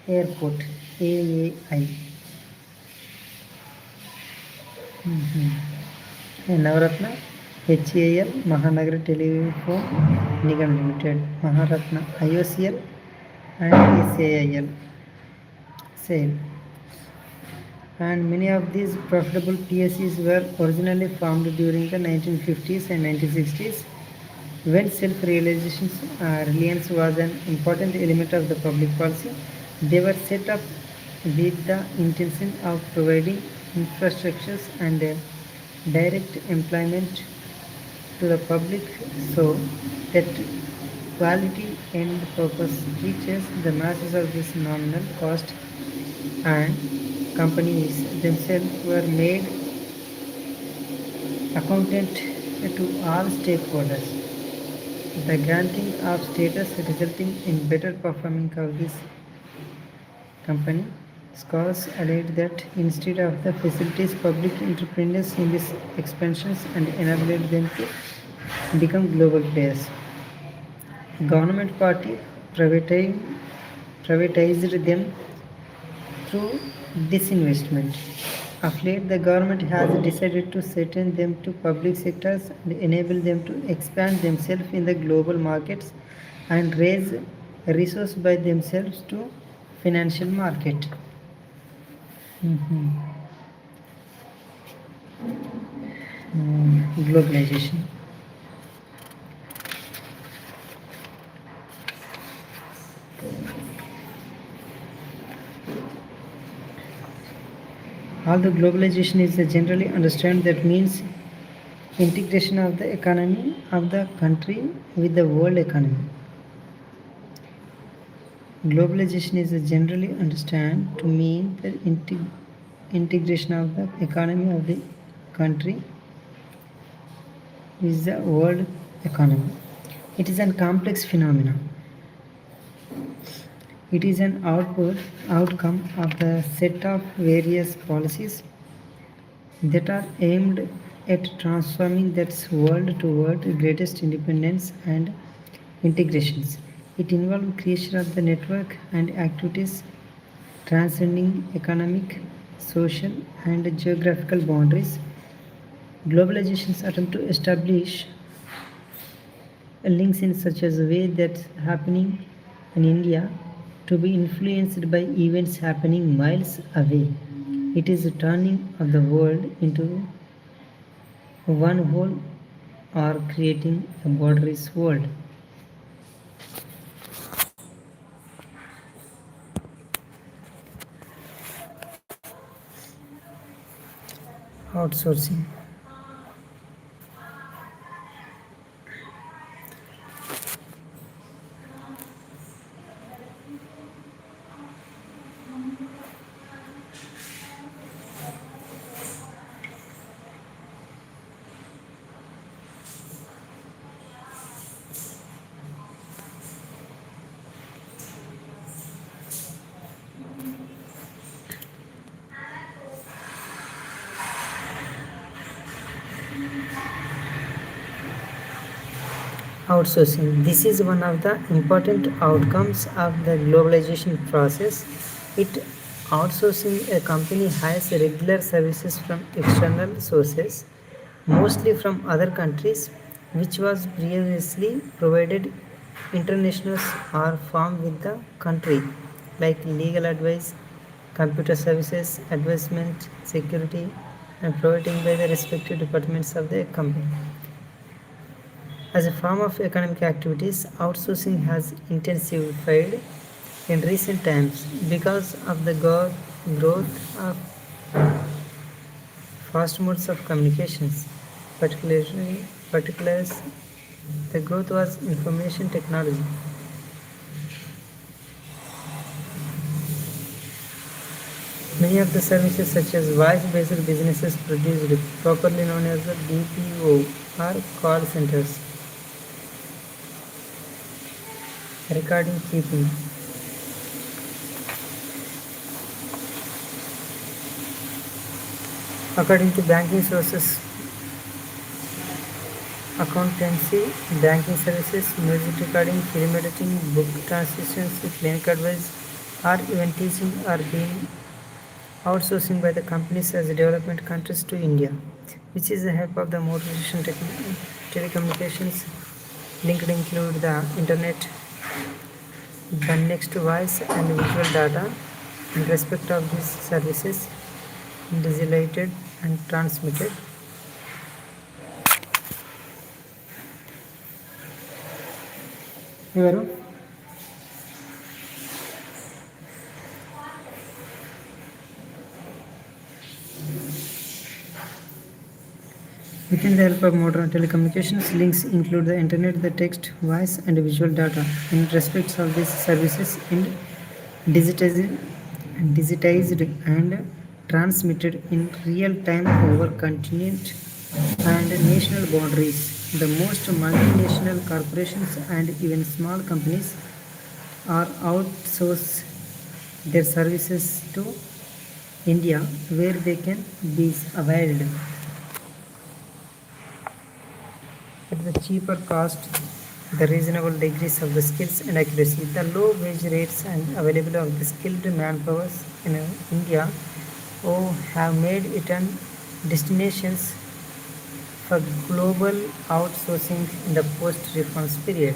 Airport AAI. Navaratna HAL Mahanagar Telephone Nigam Limited, Maharatna IOCL and SAIL. Sale. And many of these profitable PSEs were originally formed during the 1950s and 1960s when self-reliance was an important element of the public policy. They were set up with the intention of providing infrastructures and direct employment to the public so that quality and purpose reaches the masses of this nominal cost, and companies themselves were made accountant to all stakeholders. The granting of status resulting in better performing of this company. Scholars allege that instead of the facilities, public entrepreneurs in these expansions and enabled them to become global players. Government party privatized them through disinvestment. Of late, the government has decided to send them to public sectors and enable them to expand themselves in the global markets and raise resources by themselves to financial market. Globalization. Although globalization is generally understood, that means integration of the economy of the country with the world economy. Globalization is generally understood to mean the integration of the economy of the country with the world economy. It is a complex phenomenon. It is an outcome of the set of various policies that are aimed at transforming that world toward greatest independence and integrations. It involves creation of the network and activities transcending economic, social, and geographical boundaries. Globalization's attempt to establish links in such a way that's happening in India to be influenced by events happening miles away. It is a turning of the world into one whole or creating a borderless world. Outsourcing. Outsourcing. This is one of the important outcomes of the globalization process. It outsourcing a company hires regular services from external sources, mostly from other countries, which was previously provided internationals are formed with the country, like legal advice, computer services, advisement, security, and providing by the respective departments of the company. As a form of economic activities, outsourcing has intensified in recent times because of the growth of fast modes of communications, particularly the growth was information technology. Many of the services such as voice-based businesses produced, properly known as the BPO, are call centers. Recording keeping. According to banking sources, accountancy, banking services, music recording, film editing, book translations, clinic advice, or even teaching are being outsourcing by the companies as development countries to India. which is the help of the motivation telecommunications linked include the internet, the next voice and visual data in respect of these services digitalized and transmitted. ఎవరు Within the help of modern telecommunications, links include the internet, the text, voice, and visual data. In respect of these services, in digitized and transmitted in real time over continent and national boundaries. The most multinational corporations and even small companies are outsource their services to India, where they can be availed at the cheaper cost, the reasonable degrees of the skills and accuracy, the low wage rates and availability of the skilled manpower in India have made it an destinations for global outsourcing in the post-reforms period.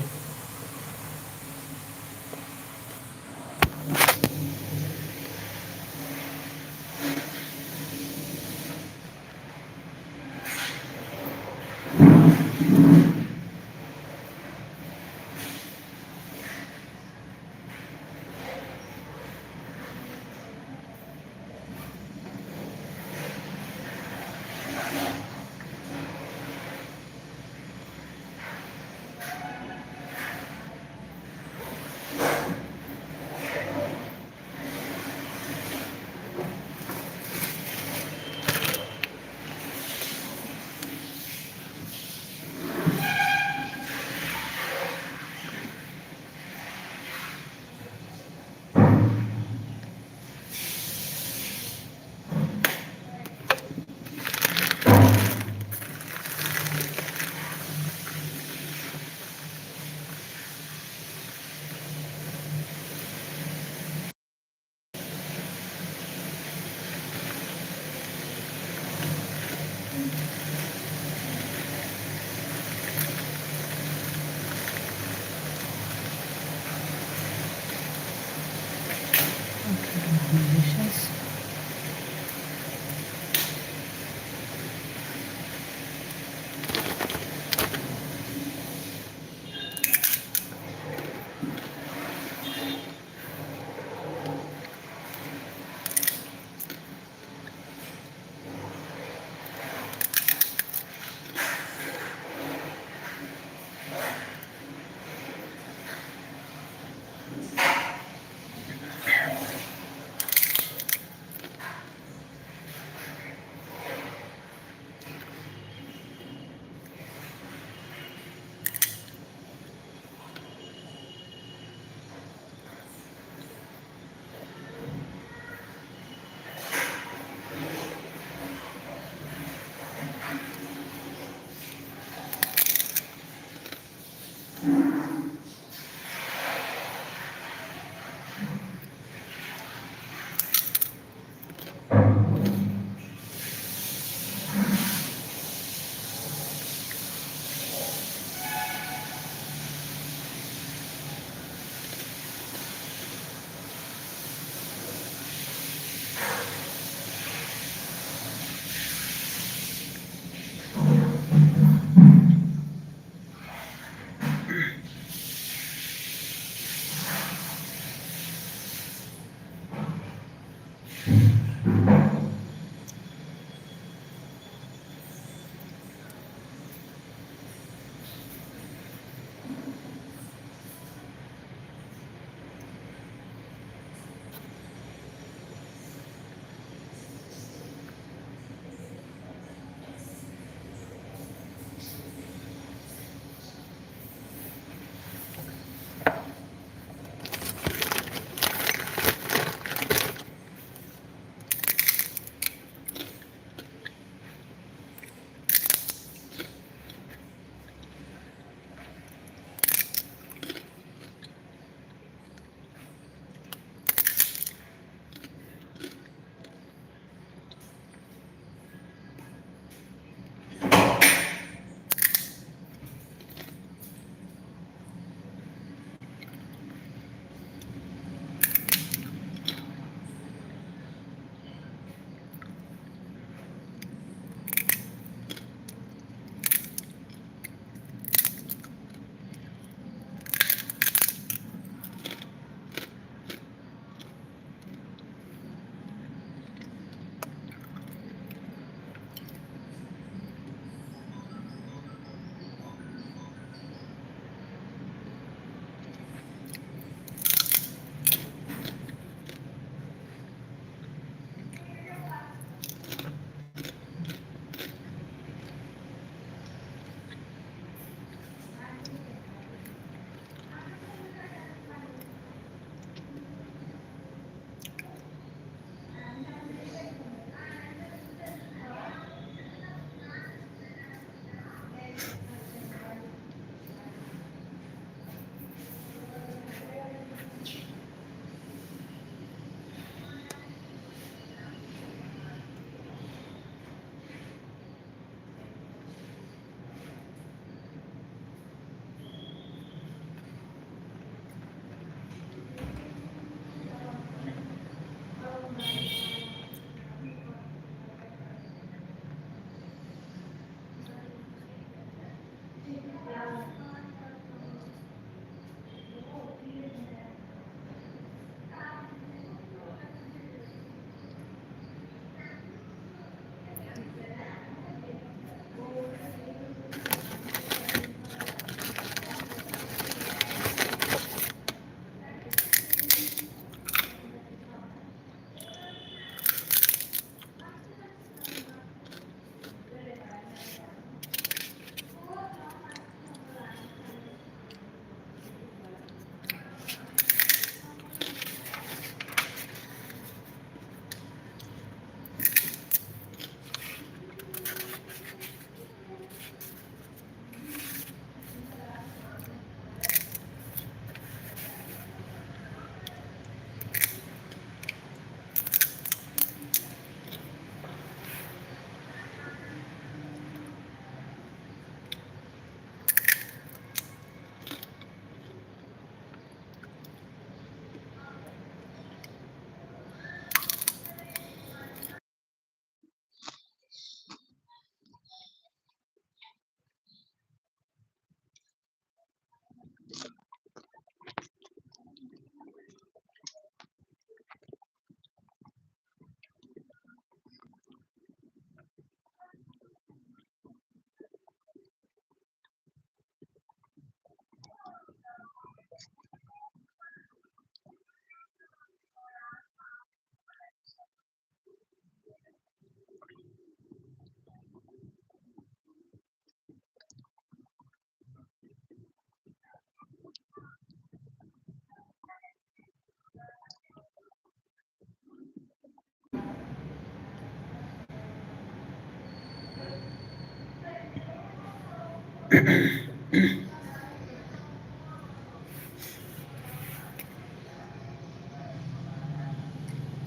Conditions.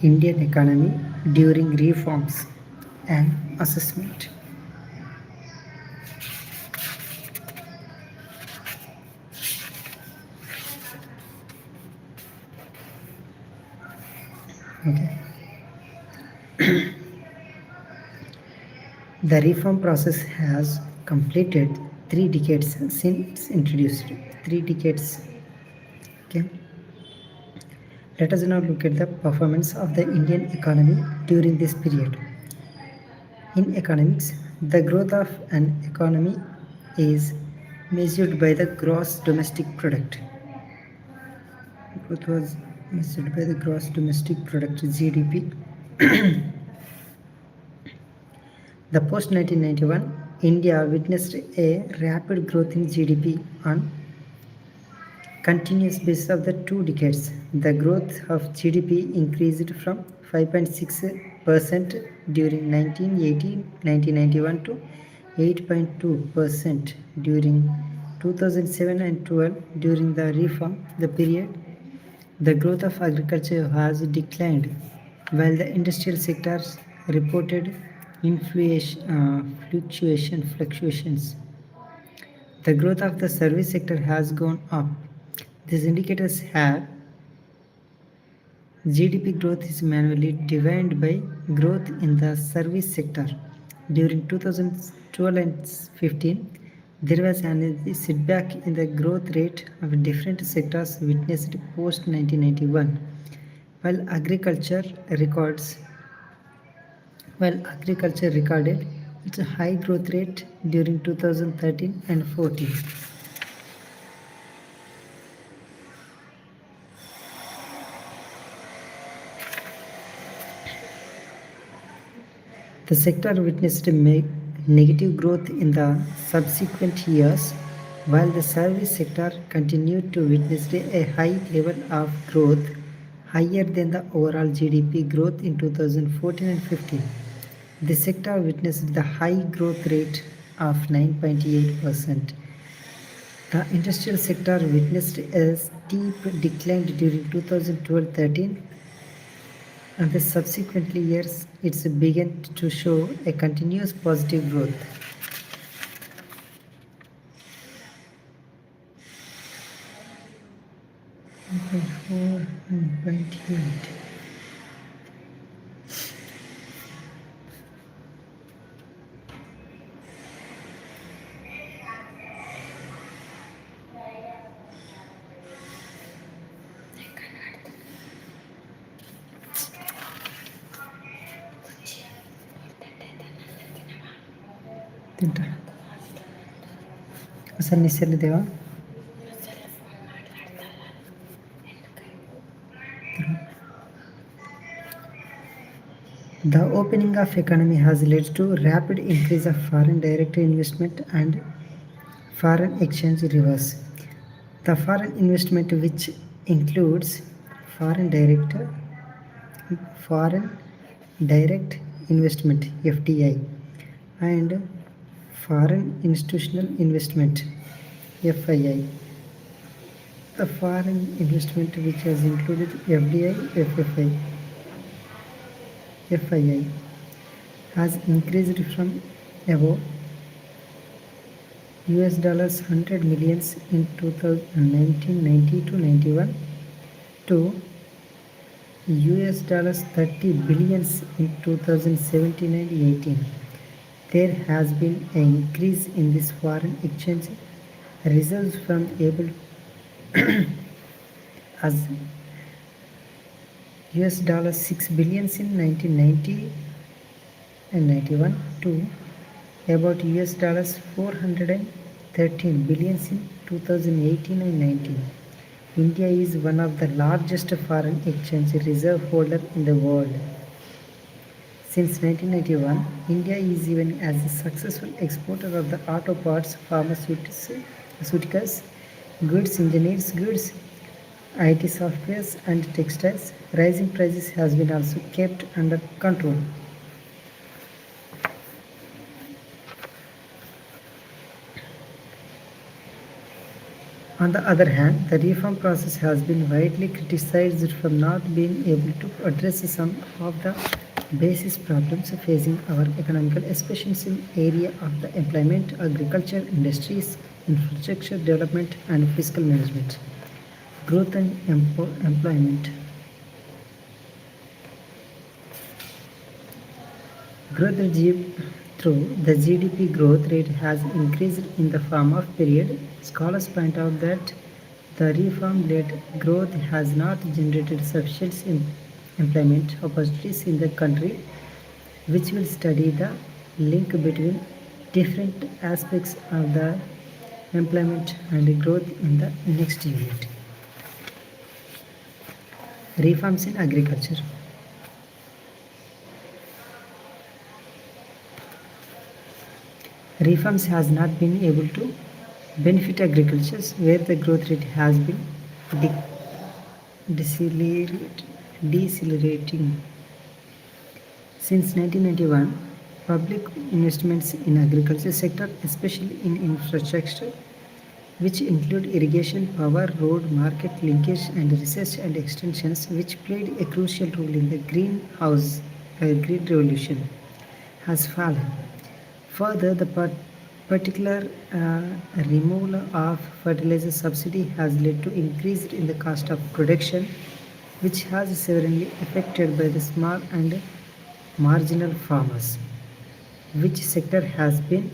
Indian economy during reforms and assessment. Okay. The reform process has completed 3 decades since introduced. 3 decades. Okay. Let us now look at the performance of the Indian economy during this period. In economics, the growth of an economy is measured by the gross domestic product. Growth was measured by the gross domestic product (GDP). The post-1991 India witnessed a rapid growth in GDP on continuous basis of the 2 decades. The growth of GDP increased from 5.6% during 1991 to 8.2% during 2007 and 12. During the reform the period, the growth of agriculture has declined, while the industrial sectors reported fluctuations. The growth of the service sector has gone up. These indicators have GDP growth is manually divided by growth in the service sector. During 2012 and 15, there was a setback in the growth rate of different sectors witnessed post 1991, while agriculture recorded its high growth rate during 2013 and 14. The sector witnessed negative growth in the subsequent years, while the service sector continued to witness a high level of growth, higher than the overall GDP growth in 2014 and 15. The sector witnessed the high growth rate of 9.8%. The industrial sector witnessed a steep decline during 2012-13, and the subsequent years it began to show a continuous positive growth. అసలు నిశ్చలేదేవా The opening of economy has led to rapid increase of foreign direct investment and foreign exchange reserves. The foreign investment, which includes foreign direct investment (FDI) and foreign institutional investment (FII). The foreign investment, which has included FDI, FII, has increased from above $100 million in 1990 to 91 to $30 billion in 2017 and 18. There has been an increase in this foreign exchange reserves from able as $6 billion in 1990 and 91 to about $413 billion in 2018 and 19. India is one of the largest foreign exchange reserve holder in the world. Since 1991, India is even as a successful exporter of the auto parts, pharmaceuticals, goods, engineers goods, IT softwares and textiles. Rising prices has been also kept under control. On the other hand, the reform process has been widely criticized for not being able to address some of the basis problems facing our economic, especially in area of the employment, agriculture, industries, infrastructure development, and fiscal management. Growth and employment. Growth through the GDP growth rate has increased in the form of period. Scholars point out that the reform-led growth has not generated sufficient employment opportunities in the country, which will study the link between different aspects of the employment and growth in the next unit. Reforms in agriculture. Reforms has not been able to benefit agriculture where the growth rate has been decelerating. Since 1991, public investments in agriculture sector, especially in infrastructure, which include irrigation, power, road, market linkage, and research and extensions, which played a crucial role in the green revolution, has fallen. Further, the particular removal of fertilizer subsidy has led to increase in the cost of production, which has severely affected by the small and marginal farmers, which sector has been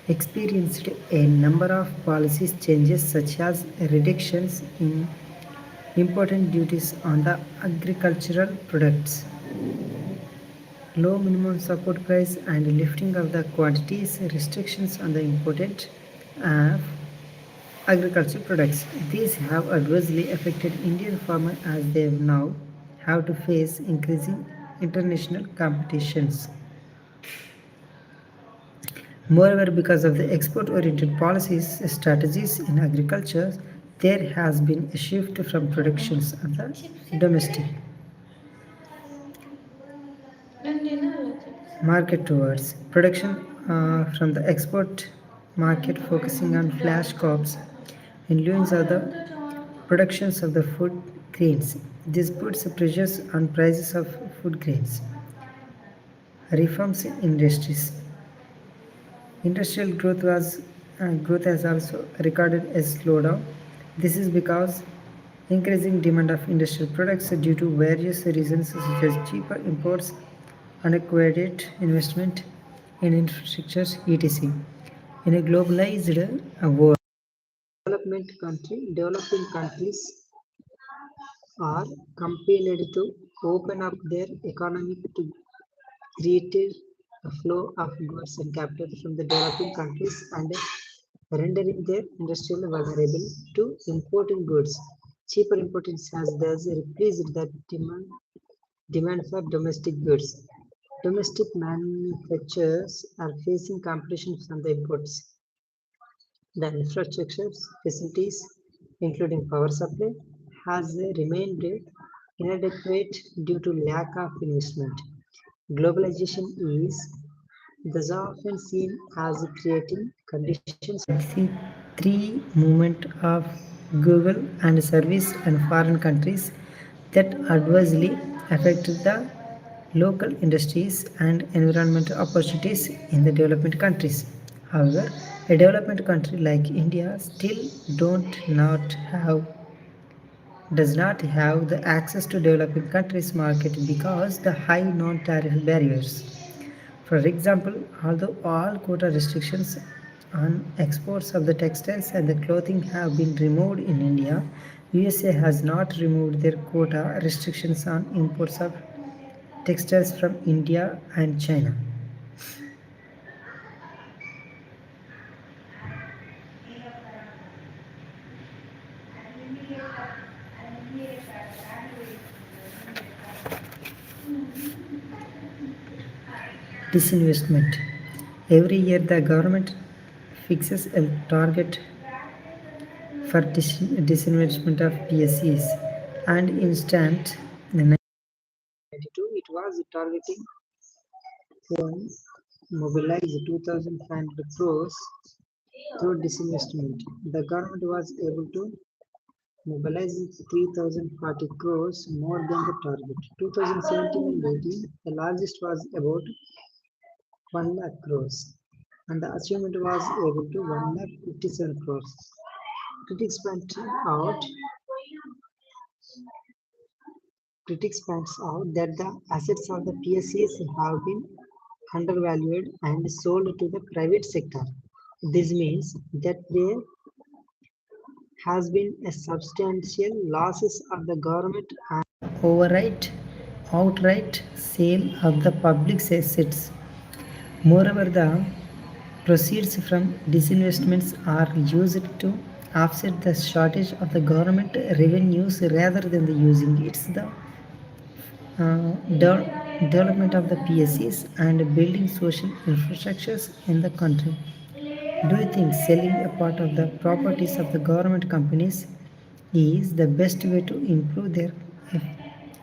experienced a number of policies changes such as reductions in important duties on the agricultural products, low minimum support price and lifting of the quantities restrictions on the imported uh, agricultural products. These have adversely affected Indian farmers as they now have to face increasing international competitions. Moreover, because of the export-oriented policies strategies in agriculture, there has been a shift from productions of the domestic market towards production from the export market, focusing on flash crops and influence of the productions of the food grains. This puts pressures on prices of food grains. Reforms in industries. Industrial growth has also recorded a slowdown. This is because increasing demand of industrial products due to various reasons such as cheaper imports, unadequate investment in infrastructure, etc. In a globalized world, developing countries are compelled to open up their economy to greater flow of goods and capital from the developing countries and rendering their industrial vulnerable to importing goods. Cheaper imports has thus replaced the demand for domestic goods. Domestic manufacturers are facing competition from the imports. The infrastructure facilities, including power supply, has remained inadequate due to lack of investment. Globalization is thus often seen as creating conditions see three movement of Google and service and foreign countries that adversely affect the local industries and environmental opportunities in the development countries. However, a development country like India still don't not have does not have the access to developing countries market because the high non-tariff barriers. For example, although all quota restrictions on exports of the textiles and the clothing have been removed in India, USA has not removed their quota restrictions on imports of textiles from India and China. Disinvestment. Every year the government fixes a target for disinvestment of PSEs and instant the 1992 it was targeting to mobilize 2,500 crores Through disinvestment, the government was able to mobilize 3,040 crores more than the target. 2017 and 18, the largest was about 1 lakh crores, and the achievement was able to 1 lakh 57 crores. Critics point out Critics points out that the assets of the PSCs have been undervalued and sold to the private sector. This means that there has been a substantial losses of the government and Overright, outright sale of the public assets. Moreover, the proceeds from disinvestments are used to offset the shortage of the government revenues rather than the using it's the development of the PSCs and building social infrastructures in the country. Do you think selling a part of the properties of the government companies is the best way to improve their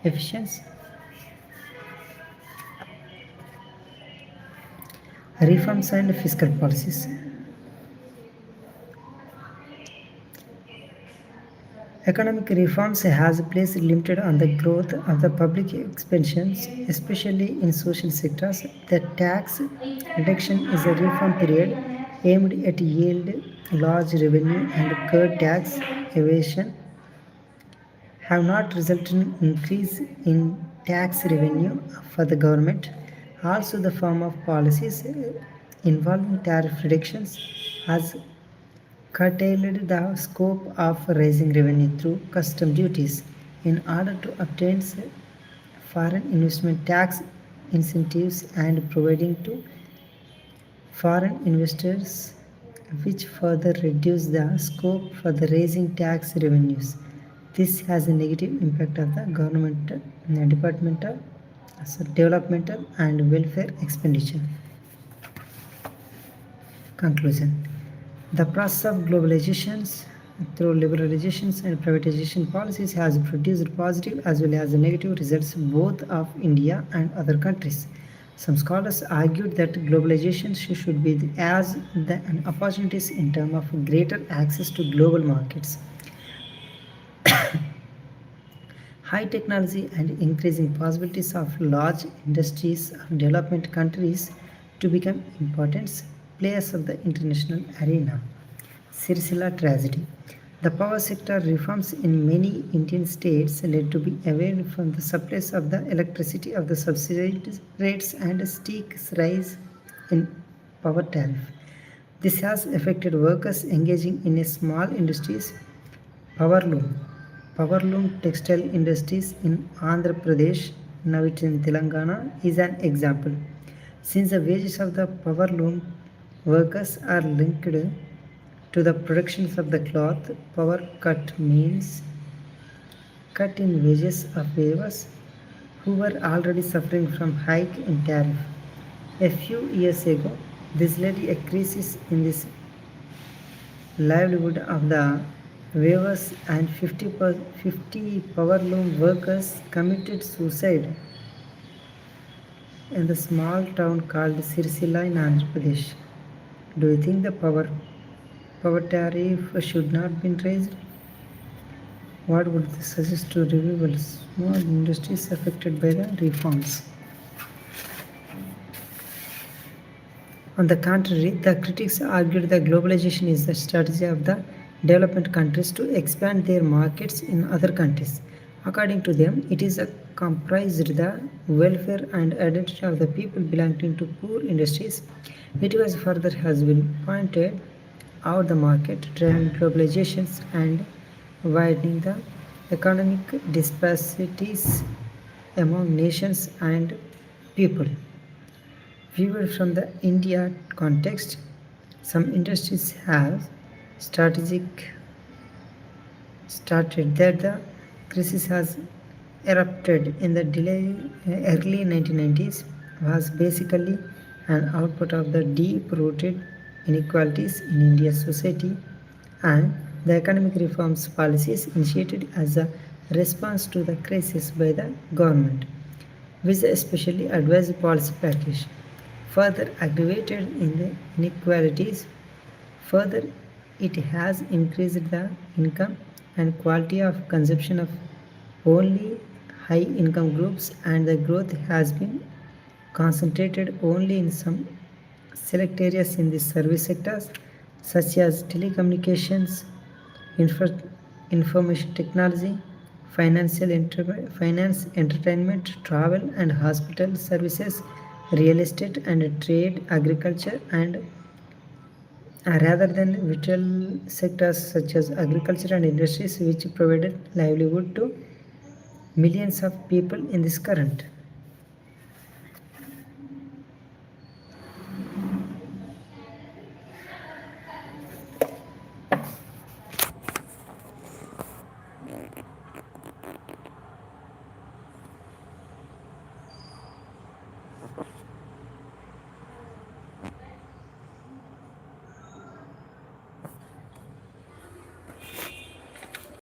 efficiency? Reforms and fiscal policies. Economic reforms has placed limited on the growth of the public expenses, especially in social sectors. The tax reduction is a reform period aimed at yield large revenue and curb tax evasion have not resulted in increase in tax revenue for the government. Also, the form of policies involving tariff reductions has curtailed the scope of raising revenue through custom duties in order to obtain foreign investment tax incentives and providing to foreign investors, which further reduce the scope for the raising tax revenues. This has a negative impact of the government departmental, developmental and welfare expenditure. Conclusion. The process of globalizations through liberalizations and privatization policies has produced positive as well as negative results both of India and other countries. Some scholars argued that globalization should be as an opportunities in terms of greater access to global markets, high technology and increasing possibilities of large industries of development countries to become important players of the international arena. Sirsila tragedy. The power sector reforms in many Indian states led to be away from the supplies of the electricity of the subsidized rates and steep rise in power tariff. This has affected workers engaging in a small industries, powerloom, powerloom textile industries in Andhra Pradesh, now it in Telangana, is an example. Since the wages of the powerloom workers are linked to the productions of the cloth, power cut means cut in wages of weavers who were already suffering from hike in tariff. A few years ago, this led to a crisis in this livelihood of the weavers and 50 powerloom workers committed suicide in the small town called Sirsila in Andhra Pradesh. Do you think the power tariff should not be raised? What would this suggest to revival small industries affected by the reforms? On the contrary, the critics argued that globalization is the strategy of the development countries to expand their markets in other countries. According to them, it is a comprised the welfare and identity of the people belonging to poor industries. It was further has been pointed out the market driven globalizations and widening the economic disparities among nations and people. Viewed from the India context, some industries have strategic started that the crisis has erupted in the early 1990s was basically an output of the deep-rooted inequalities in India's society and the economic reforms policies initiated as a response to the crisis by the government, which the especially advised policy package further aggravated in the inequalities Further, it has increased the income and quality of consumption of only high income groups, and the growth has been concentrated only in some select areas in the service sectors such as telecommunications, info- information technology, finance, entertainment, travel and hospital services, real estate and trade, agriculture, and rather than vital sectors such as agriculture and industries which provided livelihood to millions of people in this current.